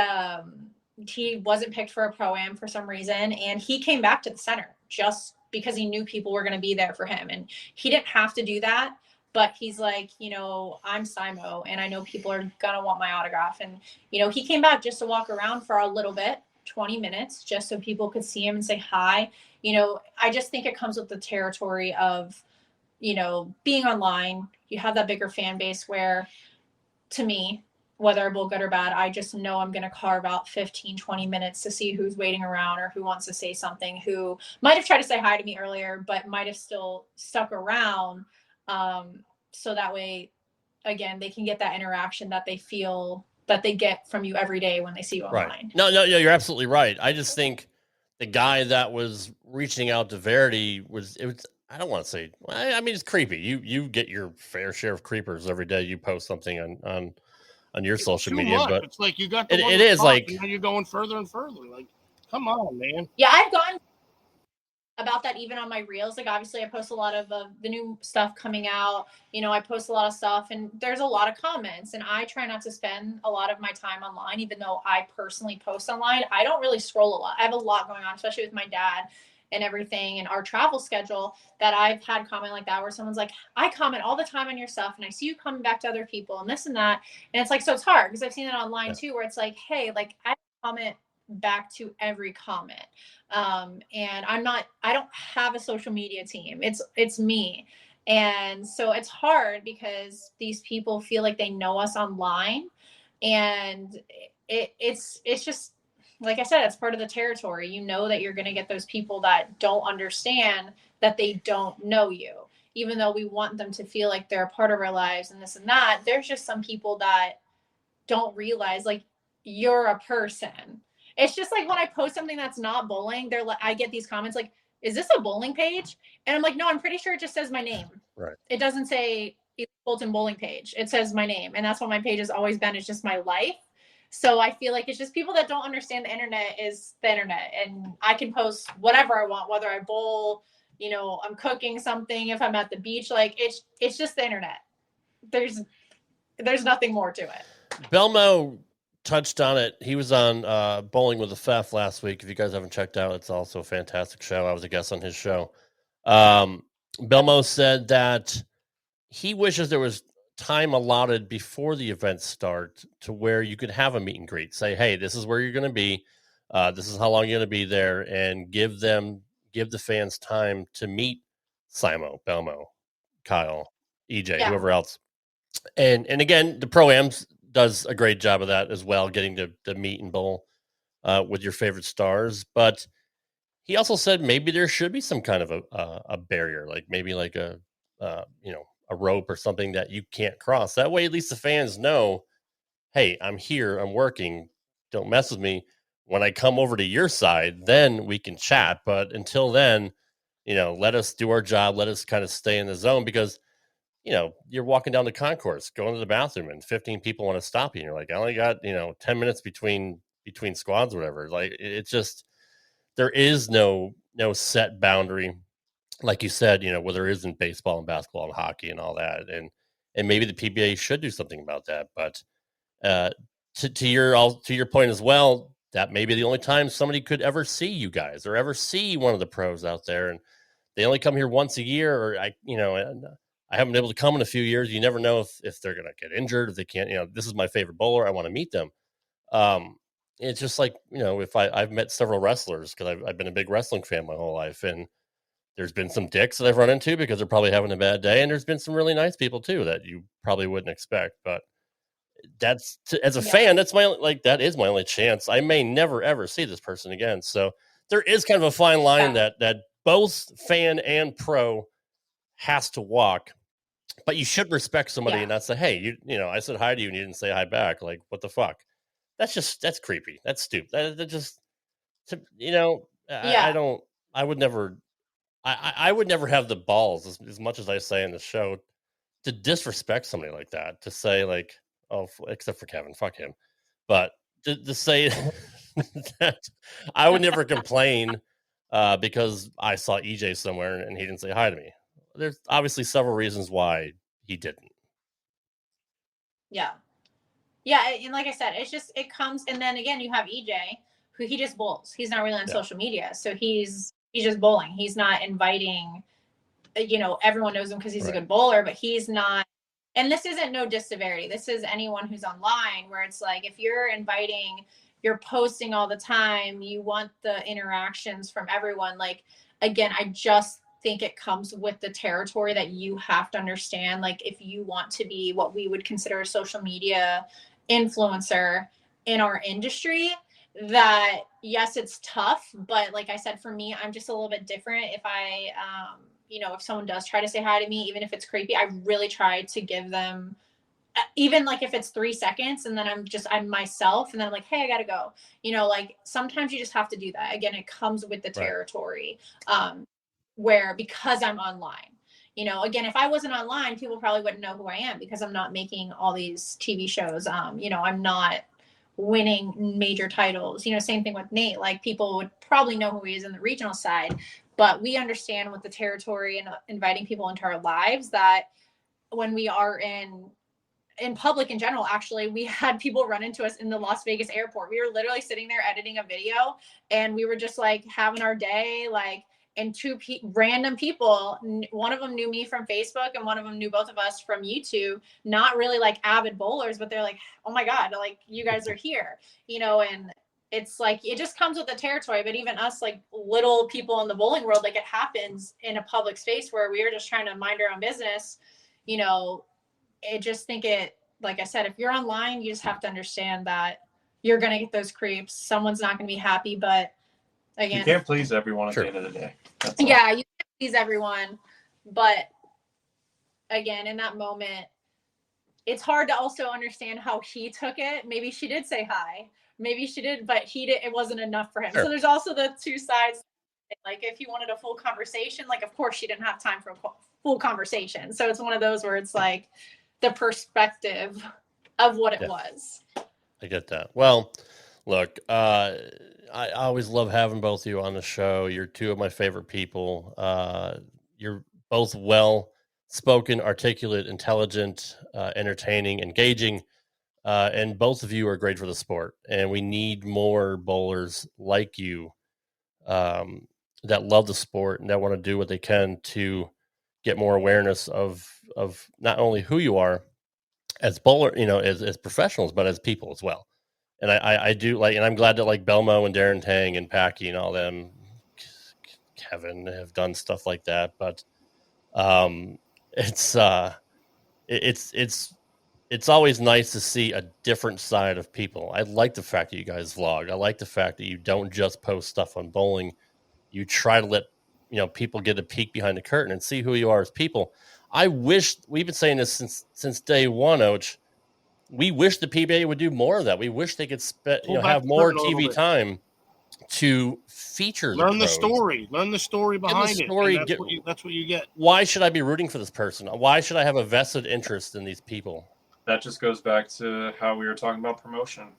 wasn't picked for a pro-am for some reason, and he came back to the center just because he knew people were going to be there for him. And he didn't have to do that. But he's like, you know, I'm Simo, and I know people are going to want my autograph. And, you know, he came back just to walk around for a little bit, 20 minutes, just so people could see him and say hi. You know, I just think it comes with the territory of, you know, being online. You have that bigger fan base where, to me, whether I bowl good or bad, I just know I'm going to carve out 15, 20 minutes to see who's waiting around or who wants to say something, who might have tried to say hi to me earlier, but might have still stuck around. So that way, again, they can get that interaction that they feel that they get from you every day when they see you online. Right. No, you're absolutely right. I just think the guy that was reaching out to Verity was I don't want to say, I mean, it's creepy. You get your fair share of creepers every day. You post something on your social media, much. But it's like you got the it is like, now you're going further and further. Like, come on, man. Yeah, I've gone about that even on my reels. Like, obviously I post a lot of the new stuff coming out, you know, I post a lot of stuff, and there's a lot of comments, and I try not to spend a lot of my time online. Even though I personally post online, I don't really scroll a lot. I have a lot going on, especially with my dad and everything and our travel schedule, that I've had comment like that where someone's like, I comment all the time on your stuff, and I see you coming back to other people and this and that. And it's like, so it's hard because I've seen it online too, where it's like, hey, like, I comment back to every comment. And I don't have a social media team. It's me. And so it's hard because these people feel like they know us online, and it's just, like I said, it's part of the territory. You know that you're going to get those people that don't understand that they don't know you, even though we want them to feel like they're a part of our lives and this and that. There's just some people that don't realize, like, you're a person. It's just like when I post something that's not bowling, I get these comments like, is this a bowling page? And I'm like, no, I'm pretty sure it just says my name. Right. It doesn't say Elise Bolton bowling page. It says my name. And that's what my page has always been. It's just my life. So I feel like it's just people that don't understand the internet is the internet. And I can post whatever I want, whether I bowl, you know, I'm cooking something, if I'm at the beach, like it's just the internet. there's nothing more to it. Belmo touched on it. He was on Bowling with the Fef last week. If you guys haven't checked out, it's also a fantastic show. I was a guest on his show. Belmo said that he wishes there was time allotted before the events start to where you could have a meet and greet. Say, hey, this is where you're going to be. This is how long you're going to be there, and give the fans time to meet Simo, Belmo, Kyle, EJ, whoever else. And again, the Pro-Ams does a great job of that as well, getting to meet and bowl with your favorite stars. But he also said maybe there should be some kind of a barrier, like maybe like a rope or something that you can't cross. That way, at least the fans know, hey, I'm here, I'm working, don't mess with me. When I come over to your side, then we can chat. But until then, let us do our job. Let us kind of stay in the zone, because, you're walking down the concourse, going to the bathroom, and 15 people want to stop you. And you're like, I only got, 10 minutes between squads or whatever. Like, it's just, there is no set boundary, like you said, where there isn't baseball and basketball and hockey and all that. And maybe the PBA should do something about that. But to your point as well, that may be the only time somebody could ever see you guys or ever see one of the pros out there. And they only come here once a year, or I haven't been able to come in a few years. You never know if they're going to get injured, if they can't, this is my favorite bowler, I want to meet them. It's just like, if I've met several wrestlers, because I've been a big wrestling fan my whole life, and there's been some dicks that I've run into because they're probably having a bad day, and there's been some really nice people too that you probably wouldn't expect. But that's as a fan, that's that is my only chance. I may never ever see this person again. So there is kind of a fine line that both fan and pro has to walk. But you should respect somebody and not say, hey, I said hi to you and you didn't say hi back. Like, what the fuck? That's creepy. That's stupid. That just, I would never have the balls, as much as I say in the show, to disrespect somebody like that, to say like, oh, except for Kevin, fuck him. But to say that I would never complain because I saw EJ somewhere and he didn't say hi to me. There's obviously several reasons why he didn't. Yeah, and like I said, it comes, and then again, you have EJ, who he just bowls. He's not really on social media, so he's just bowling. He's not inviting, everyone knows him because he's a good bowler, but he's not. And this isn't no diss to Verity. This is anyone who's online, where it's like, if you're inviting, you're posting all the time, you want the interactions from everyone. Like, again, I just think it comes with the territory that you have to understand. Like, if you want to be what we would consider a social media influencer in our industry, that yes, it's tough, but like I said, for me, I'm just a little bit different. If I if someone does try to say hi to me, even if it's creepy, I really try to give them, even like if it's 3 seconds, and then I'm myself, and then I'm like, hey, I gotta go. Like, sometimes you just have to do that. Again, it comes with the territory. Where, because I'm online, again, if I wasn't online, people probably wouldn't know who I am, because I'm not making all these TV shows. I'm not winning major titles. Same thing with Nate. Like, people would probably know who he is in the regional side, but we understand with the territory and inviting people into our lives, that when we are in public in general, actually, we had people run into us in the Las Vegas airport. We were literally sitting there editing a video, and we were just like having our day, like, and two random people, one of them knew me from Facebook and one of them knew both of us from YouTube, not really like avid bowlers, but they're like, oh my God, like, you guys are here, and it's like, it just comes with the territory. But even us, like, little people in the bowling world, like, it happens in a public space where we are just trying to mind our own business. Like I said, if you're online, you just have to understand that you're going to get those creeps. Someone's not going to be happy, but again, you can't please everyone at the end of the day. You can't please everyone, but again, in that moment, it's hard to also understand how he took it. Maybe she did say hi, maybe she did, but it wasn't enough for him. So there's also the two sides. Like, if he wanted a full conversation, like, of course she didn't have time for a full conversation. So it's one of those where it's like the perspective of what it was. I get that. Well, look, I always love having both of you on the show. You're two of my favorite people. You're both well spoken, articulate, intelligent, entertaining, engaging. And both of you are great for the sport. And we need more bowlers like you that love the sport and that want to do what they can to get more awareness of not only who you are as bowler, as professionals, but as people as well. And I do like, and I'm glad that like Belmo and Darren Tang and Packy and all them, Kevin, have done stuff like that. But it's always nice to see a different side of people. I like the fact that you guys vlog. I like the fact that you don't just post stuff on bowling. You try to let people get a peek behind the curtain and see who you are as people. I wish, we've been saying this since day one, Oach. We wish the PBA would do more of that. We wish they could have more TV time to feature Learn the pros. story. Learn the story behind it. And that's what you get. Why should I be rooting for this person? Why should I have a vested interest in these people? That just goes back to how we were talking about promotion.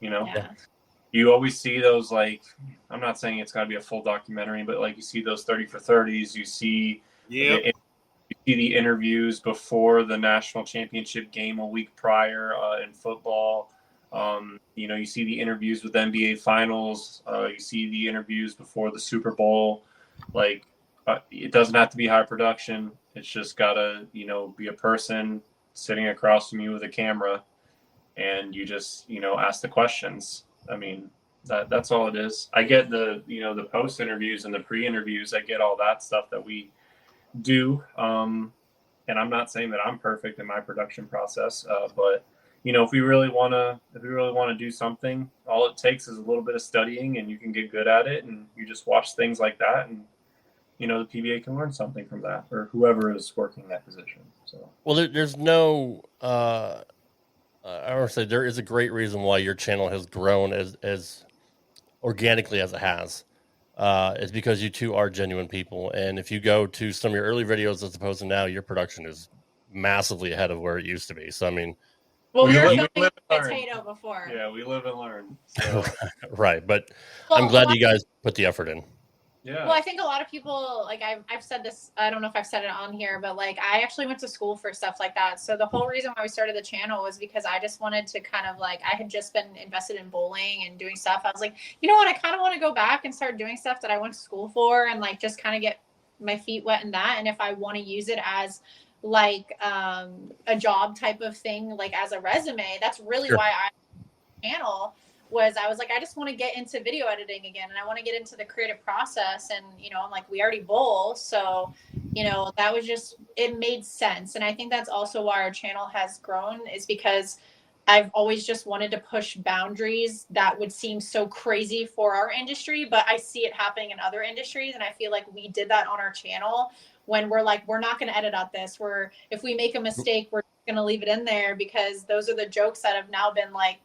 You always see those, like, I'm not saying it's got to be a full documentary, but like you see those 30 for 30s. You see the interviews before the national championship game a week prior in football. You see the interviews with NBA finals. You see the interviews before the Super Bowl. Like, it doesn't have to be high production. It's just got to, be a person sitting across from you with a camera, and you just, ask the questions. I mean, that's all it is. I get the post interviews and the pre-interviews. I get all that stuff that we do. And I'm not saying that I'm perfect in my production process, but if we really want to do something, all it takes is a little bit of studying, and you can get good at it, and you just watch things like that, and the PBA can learn something from that, or whoever is working that position. So, well, there's no. I want to say there is a great reason why your channel has grown as organically as it has. Is because you two are genuine people, and if you go to some of your early videos as opposed to now, your production is massively ahead of where it used to be. So I mean, we were filming potato before. Yeah, we live and learn. So. Right, but I'm glad you guys put the effort in. Yeah. Well, I think a lot of people, like I've said this, I don't know if I've said it on here, but like I actually went to school for stuff like that. So the whole reason why we started the channel was because I just wanted to kind of like, I had just been invested in bowling and doing stuff. I was like, you know what, I kind of want to go back and start doing stuff that I went to school for, and like just kind of get my feet wet in that. And if I want to use it as like a job type of thing, like as a resume, that's really why I channel. I was like, I just want to get into video editing again, and I want to get into the creative process. And, I'm like, we already bowl. So, that was just, it made sense. And I think that's also why our channel has grown, is because I've always just wanted to push boundaries that would seem so crazy for our industry, but I see it happening in other industries. And I feel like we did that on our channel when we're like, we're not going to edit out this. If we make a mistake, we're going to leave it in there, because those are the jokes that have now been like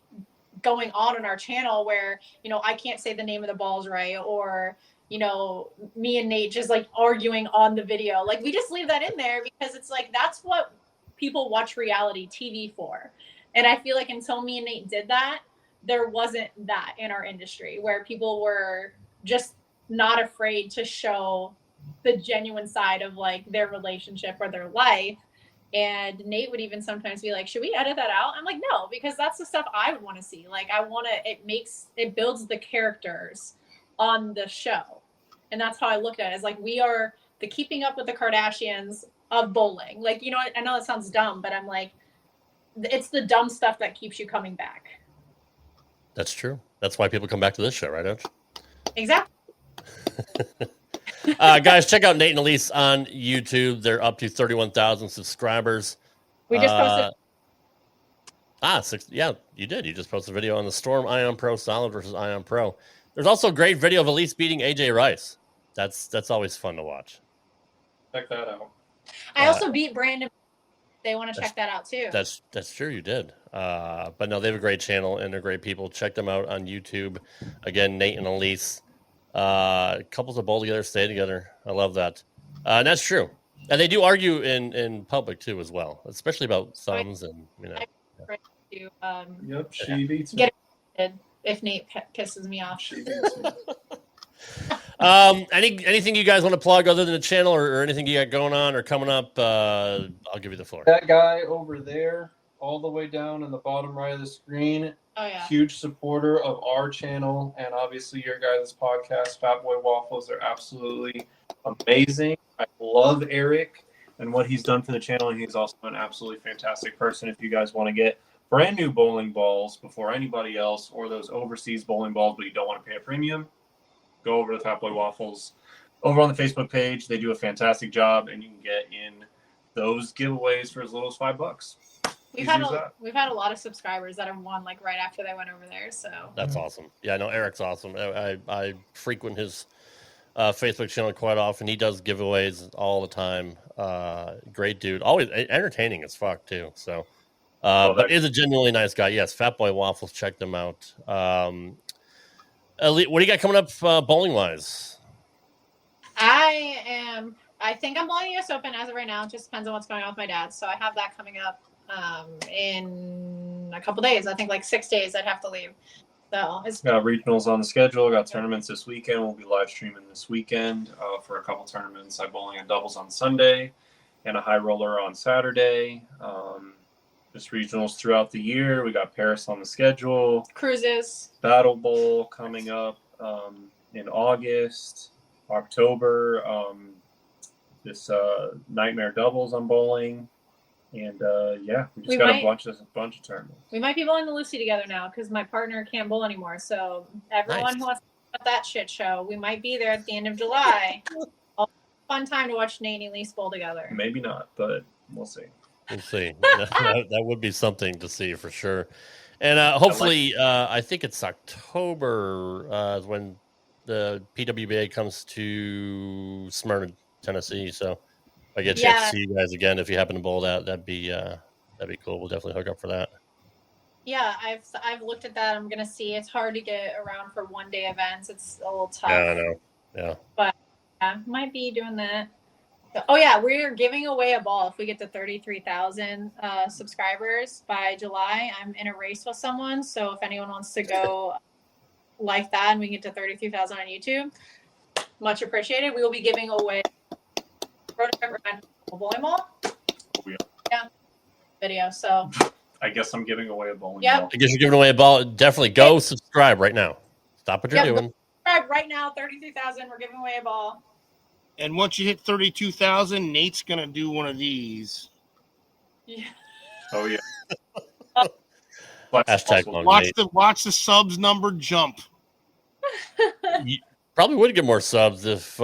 going on our channel where, I can't say the name of the balls right, or, me and Nate just like arguing on the video. Like, we just leave that in there because it's like, that's what people watch reality TV for. And I feel like until me and Nate did that, there wasn't that in our industry where people were just not afraid to show the genuine side of like their relationship or their life. And Nate would even sometimes be like, should we edit that out? I'm like, no, because that's the stuff I would want to see. Like, it builds the characters on the show. And that's how I looked at it. It's like, we are the Keeping Up with the Kardashians of bowling. Like, I know it sounds dumb, but I'm like, it's the dumb stuff that keeps you coming back. That's true. That's why people come back to this show, right, Oach? Exactly. Guys, check out Nate and Elise on YouTube. They're up to 31,000 subscribers. We just posted. Yeah, you did. You just posted a video on the Storm Ion Pro Solid versus Ion Pro. There's also a great video of Elise beating AJ Rice. That's always fun to watch. Check that out. I also beat Brandon. They want to check that out too. That's true. You did. But no, they have a great channel and they're great people. Check them out on YouTube. Again, Nate and Elise. Couples that bowl together stay together. I love that. And that's true. And they do argue in public too as well, especially about thumbs and Yep, she beats me. Get if Nate pisses me off. She beats me. Anything you guys want to plug other than the channel or anything you got going on or coming up? I'll give you the floor. That guy over there, all the way down in the bottom right of the screen, huge supporter of our channel and obviously your guys' podcast, Fat Boy Waffles. They're absolutely amazing. I love Eric and what he's done for the channel, and he's also an absolutely fantastic person. If you guys want to get brand new bowling balls before anybody else, or those overseas bowling balls but you don't want to pay a premium, go over to Fat Boy Waffles over on the Facebook page. They do a fantastic job, and you can get in those giveaways for as little as $5. We've had a lot of subscribers that have won like right after they went over there. So that's awesome. Yeah, I know Eric's awesome. I frequent his Facebook channel quite often. He does giveaways all the time. Great dude, always entertaining as fuck too. So, but is a genuinely nice guy. Yes, Fat Boy Waffles. Check them out. What do you got coming up bowling wise? I think I'm bowling the US Open as of right now. It just depends on what's going on with my dad. So I have that coming up in a couple days. I think like 6 days I'd have to leave. So it's got regionals on the schedule. Got tournaments this weekend. We'll be live streaming this weekend for a couple tournaments. I'm bowling and doubles on Sunday and a high roller on Saturday. Just regionals throughout the year. We got Paris on the schedule. Cruises. Battle Bowl coming up in August, October. This Nightmare Doubles I'm bowling. And we just got a bunch of tournaments. We might be bowling the Lucy together now because my partner can't bowl anymore. So everyone who wants to go to that shit show, we might be there at the end of July. Fun time to watch Nate and Elise bowl together. Maybe not, but we'll see. We'll see. that would be something to see for sure. And hopefully, I think it's October is when the PWBA comes to Smyrna, Tennessee. So I get a chance to see you guys again. If you happen to bowl that'd be cool. We'll definitely hook up for that. Yeah, I've looked at that. I'm gonna see. It's hard to get around for 1 day events. It's a little tough. Yeah, I know. Yeah. But might be doing that. Oh yeah, we're giving away a ball if we get to 33,000 subscribers by July. I'm in a race with someone, so if anyone wants to go like that and we get to 33,000 on YouTube, much appreciated. We will be giving away a bowling ball. Yeah, video. So I guess I'm giving away a bowling ball. I guess you're giving away a ball. Definitely go subscribe right now. Stop what you're doing. Subscribe right now. 33,000. We're giving away a ball. And once you hit 32,000, Nate's gonna do one of these. Yeah. Oh yeah. Watch the subs number jump. You probably would get more subs if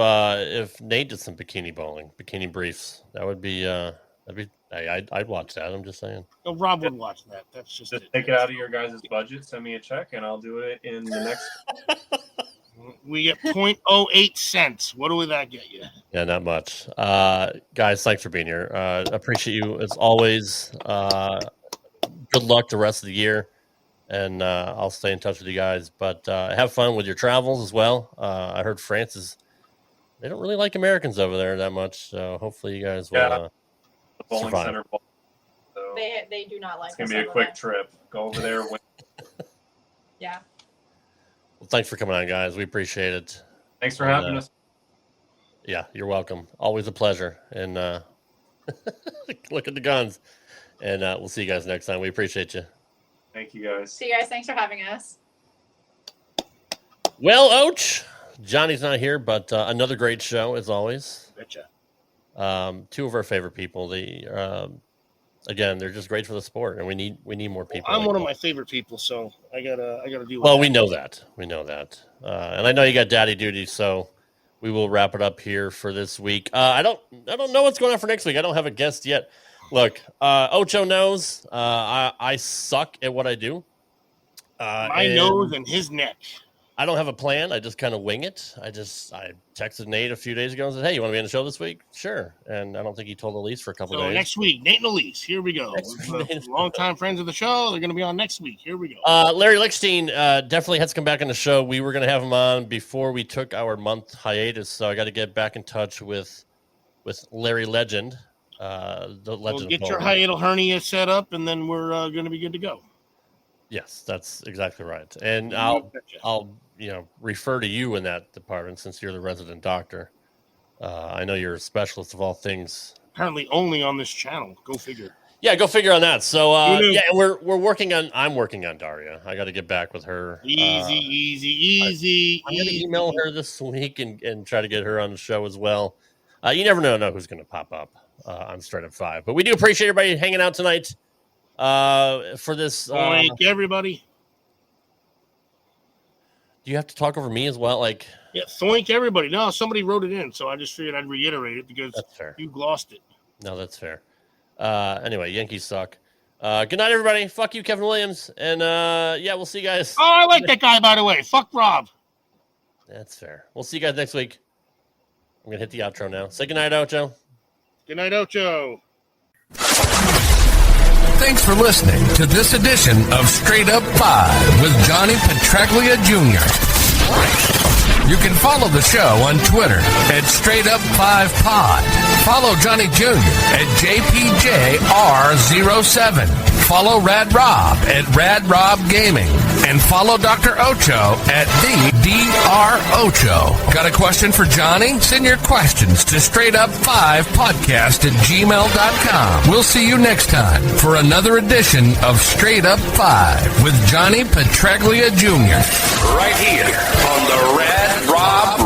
Nate did some bikini bowling, bikini briefs. That would be I'd watch that. I'm just saying. Oh, Rob would watch that. That's just take it out of your guys' budget. Send me a check, and I'll do it in the next. We get 0.08 cents. What do that get you? Yeah, not much. Guys, thanks for being here. Appreciate you as always. Good luck the rest of the year, and I'll stay in touch with you guys. But have fun with your travels as well. I heard France they don't really like Americans over there that much, so hopefully you guys will the bowling survive. Center bowl. So they do not like it's going to be a quick trip. Go over there. Yeah. Well, thanks for coming on, guys. We appreciate it. Thanks for having us. Yeah, you're welcome. Always a pleasure. And look at the guns. And we'll see you guys next time. We appreciate you. Thank you, guys. See you guys. Thanks for having us. Well, Oach, Johnny's not here, but another great show as always. Betcha. Two of our favorite people. Again, they're just great for the sport, and we need more people. I'm one of my favorite people, so I gotta do. Well, we know that, and I know you got daddy duty, so we will wrap it up here for this week. I don't know what's going on for next week. I don't have a guest yet. Look, Ocho knows I suck at what I do. My nose and his neck. I don't have a plan. I just kind of wing it. I texted Nate a few days ago and said, "Hey, you want to be on the show this week?" Sure. And I don't think he told Elise for a couple days. Next week, Nate and Elise. Here we go. Longtime friends of the show. They're going to be on next week. Here we go. Larry Lichtenstein definitely has to come back on the show. We were going to have him on before we took our month hiatus, so I got to get back in touch with Larry Legend. The legend. We'll get your hiatal hernia set up, and then we're going to be good to go. Yes, that's exactly right. And I'll refer to you in that department since you're the resident doctor. I know you're a specialist of all things. Apparently only on this channel. Go figure. Yeah, go figure on that. So we're working on. I'm working on Daria. I got to get back with her. Easy. I'm going to email her this week and try to get her on the show as well. You never know who's going to pop up on Straight Up 5. But we do appreciate everybody hanging out tonight for this. Thank everybody. Do you have to talk over me as well? Thank everybody. No, somebody wrote it in, so I just figured I'd reiterate it because you glossed it. No, that's fair. Anyway, Yankees suck. Good night, everybody. Fuck you, Kevin Williams. And we'll see you guys. Oh, I like that guy, by the way. Fuck Rob. That's fair. We'll see you guys next week. I'm going to hit the outro now. Say good night, Ocho. Good night, Ocho. Thanks for listening to this edition of Straight Up 5 with Johnny Petraglia Jr. You can follow the show on Twitter at Straight Up 5 Pod. Follow Johnny Jr. at JPJR07. Follow Rad Rob at Rad Rob Gaming. And follow Dr. Ocho at the Dr. Ocho. Got a question for Johnny? Send your questions to straightup5podcast@gmail.com. We'll see you next time for another edition of Straight Up 5 with Johnny Petraglia Jr. Right here on the Rad Rob